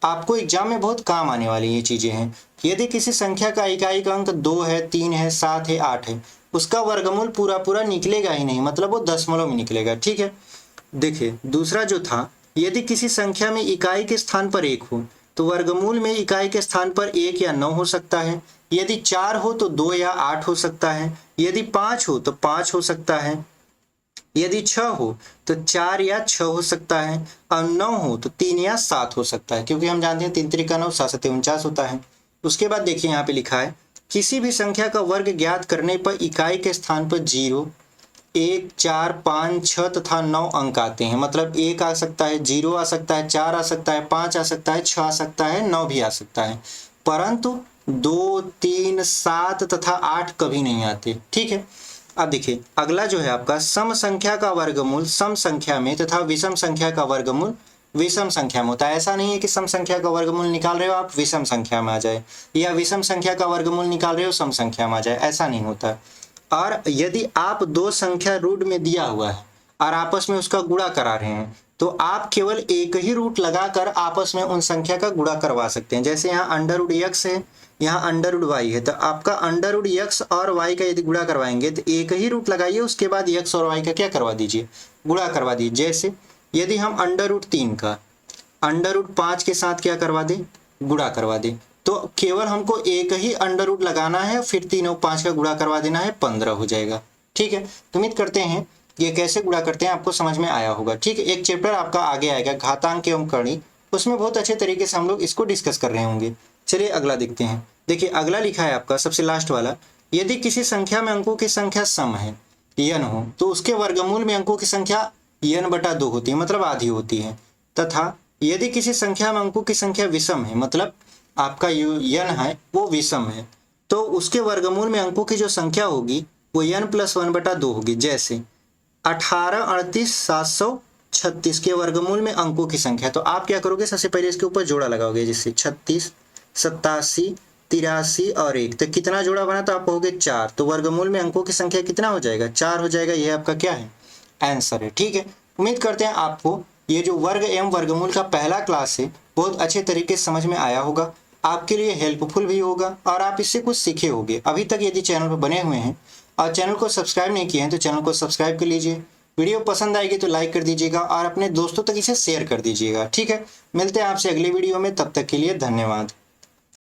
[SPEAKER 1] आपको एग्जाम में बहुत काम आने वाली ये चीजें हैं। यदि किसी संख्या का इकाई का अंक 2 है, 3 है, 7 है, 8 है, उसका वर्गमूल पूरा पूरा निकलेगा ही नहीं, मतलब वो दशमलव में निकलेगा। ठीक है, देखिए दूसरा जो था, यदि किसी संख्या में इकाई के स्थान पर 1 हो तो वर्गमूल में इकाई के स्थान पर 1 या 9 हो सकता है। यदि 4 हो तो 2 या 8 हो सकता है। यदि 5 हो तो 5 हो सकता है। यदि 6 हो तो 4 या 6 हो सकता है। और 9 हो तो 3 या 7 हो सकता है, क्योंकि हम जानते हैं 3 त्रिका 9, 7 सत्ते 49 होता है। उसके बाद देखिए यहाँ पे लिखा है, किसी भी संख्या का वर्ग ज्ञात करने पर इकाई के स्थान पर 0, 1, 4, 5, 6 तथा 9 अंक आते हैं। मतलब 1 आ सकता है, 0 आ सकता है, 4 आ सकता है, 5 आ सकता है, 6 आ सकता है, 9 भी आ सकता है, परंतु 2, 3, 7 तथा 8 कभी नहीं आते। ठीक है, अब देखिए अगला जो है आपका, सम संख्या का वर्गमूल सम संख्या में तथा विषम संख्या का वर्गमूल विषम संख्या में होता है। ऐसा नहीं है कि सम संख्या का वर्गमूल निकाल रहे हो आप विषम संख्या में आ जाए, या विषम संख्या का वर्गमूल निकाल रहे हो सम संख्या में आ जाए, ऐसा नहीं होता। और यदि आप दो संख्या रूट में दिया हुआ है और आपस में उसका गुणा करा रहे हैं, तो आप केवल एक ही रूट लगाकर आपस में उन संख्या का गुणा करवा सकते हैं। जैसे यहाँ अंडर रूट एक्स है, यहाँ अंडर रूट वाई है, तो आपका अंडर रूट एक्स और वाई का यदि गुणा करवाएंगे तो एक ही रूट लगाइए, उसके बाद एक्स और वाई का क्या करवा दीजिए, गुणा करवा दीजिए। जैसे यदि हम अंडर रूट 3 का अंडर रूट 5 के साथ क्या करवा दें, गुणा करवा दें, तो केवल हमको एक ही अंडर रूट लगाना है, फिर 3 और 5 का गुणा करवा देना है, 15 हो जाएगा। ठीक है, तो उम्मीद करते हैं ये कैसे गुणा करते हैं आपको समझ में आया होगा। ठीक है, एक चैप्टर आपका आगे आएगा घातांक एवं कड़ी, उसमें बहुत अच्छे तरीके से हम लोग इसको डिस्कस कर रहे होंगे। चलिए अगला देखते हैं। देखिए अगला लिखा है आपका सबसे लास्ट वाला, यदि किसी संख्या में अंकों की संख्या सम है n हो तो उसके वर्गमूल में अंकों की संख्या n/2 होती है, मतलब आधी होती है। तथा यदि किसी संख्या में अंकों की संख्या विषम है, मतलब आपका n है वो विषम है, तो उसके वर्गमूल में अंकों की जो संख्या होगी वो n+1/2 होगी। जैसे 18, 38, 736 के वर्गमूल में अंकों की संख्या, तो आप क्या करोगे, सबसे पहले इसके ऊपर जोड़ा लगाओगे, जैसे 36, 87, 83 और 1, तो कितना जोड़ा बना, तो आप कहोगे 4, तो वर्गमूल में अंकों की संख्या कितना हो जाएगा, 4 हो जाएगा। ये आपका क्या है, आंसर है। ठीक है, उम्मीद करते हैं आपको ये जो वर्ग एवं वर्गमूल का पहला क्लास है बहुत अच्छे तरीके से समझ में आया होगा, आपके लिए हेल्पफुल भी होगा और आप इससे कुछ सीखे होंगे। अभी तक यदि चैनल पर बने हुए हैं और चैनल को सब्सक्राइब नहीं किए हैं तो चैनल को सब्सक्राइब कर लीजिए। वीडियो पसंद आएगी तो लाइक कर दीजिएगा और अपने दोस्तों तक इसे शेयर कर दीजिएगा। ठीक है, मिलते हैं आपसे अगले वीडियो में, तब तक के लिए धन्यवाद।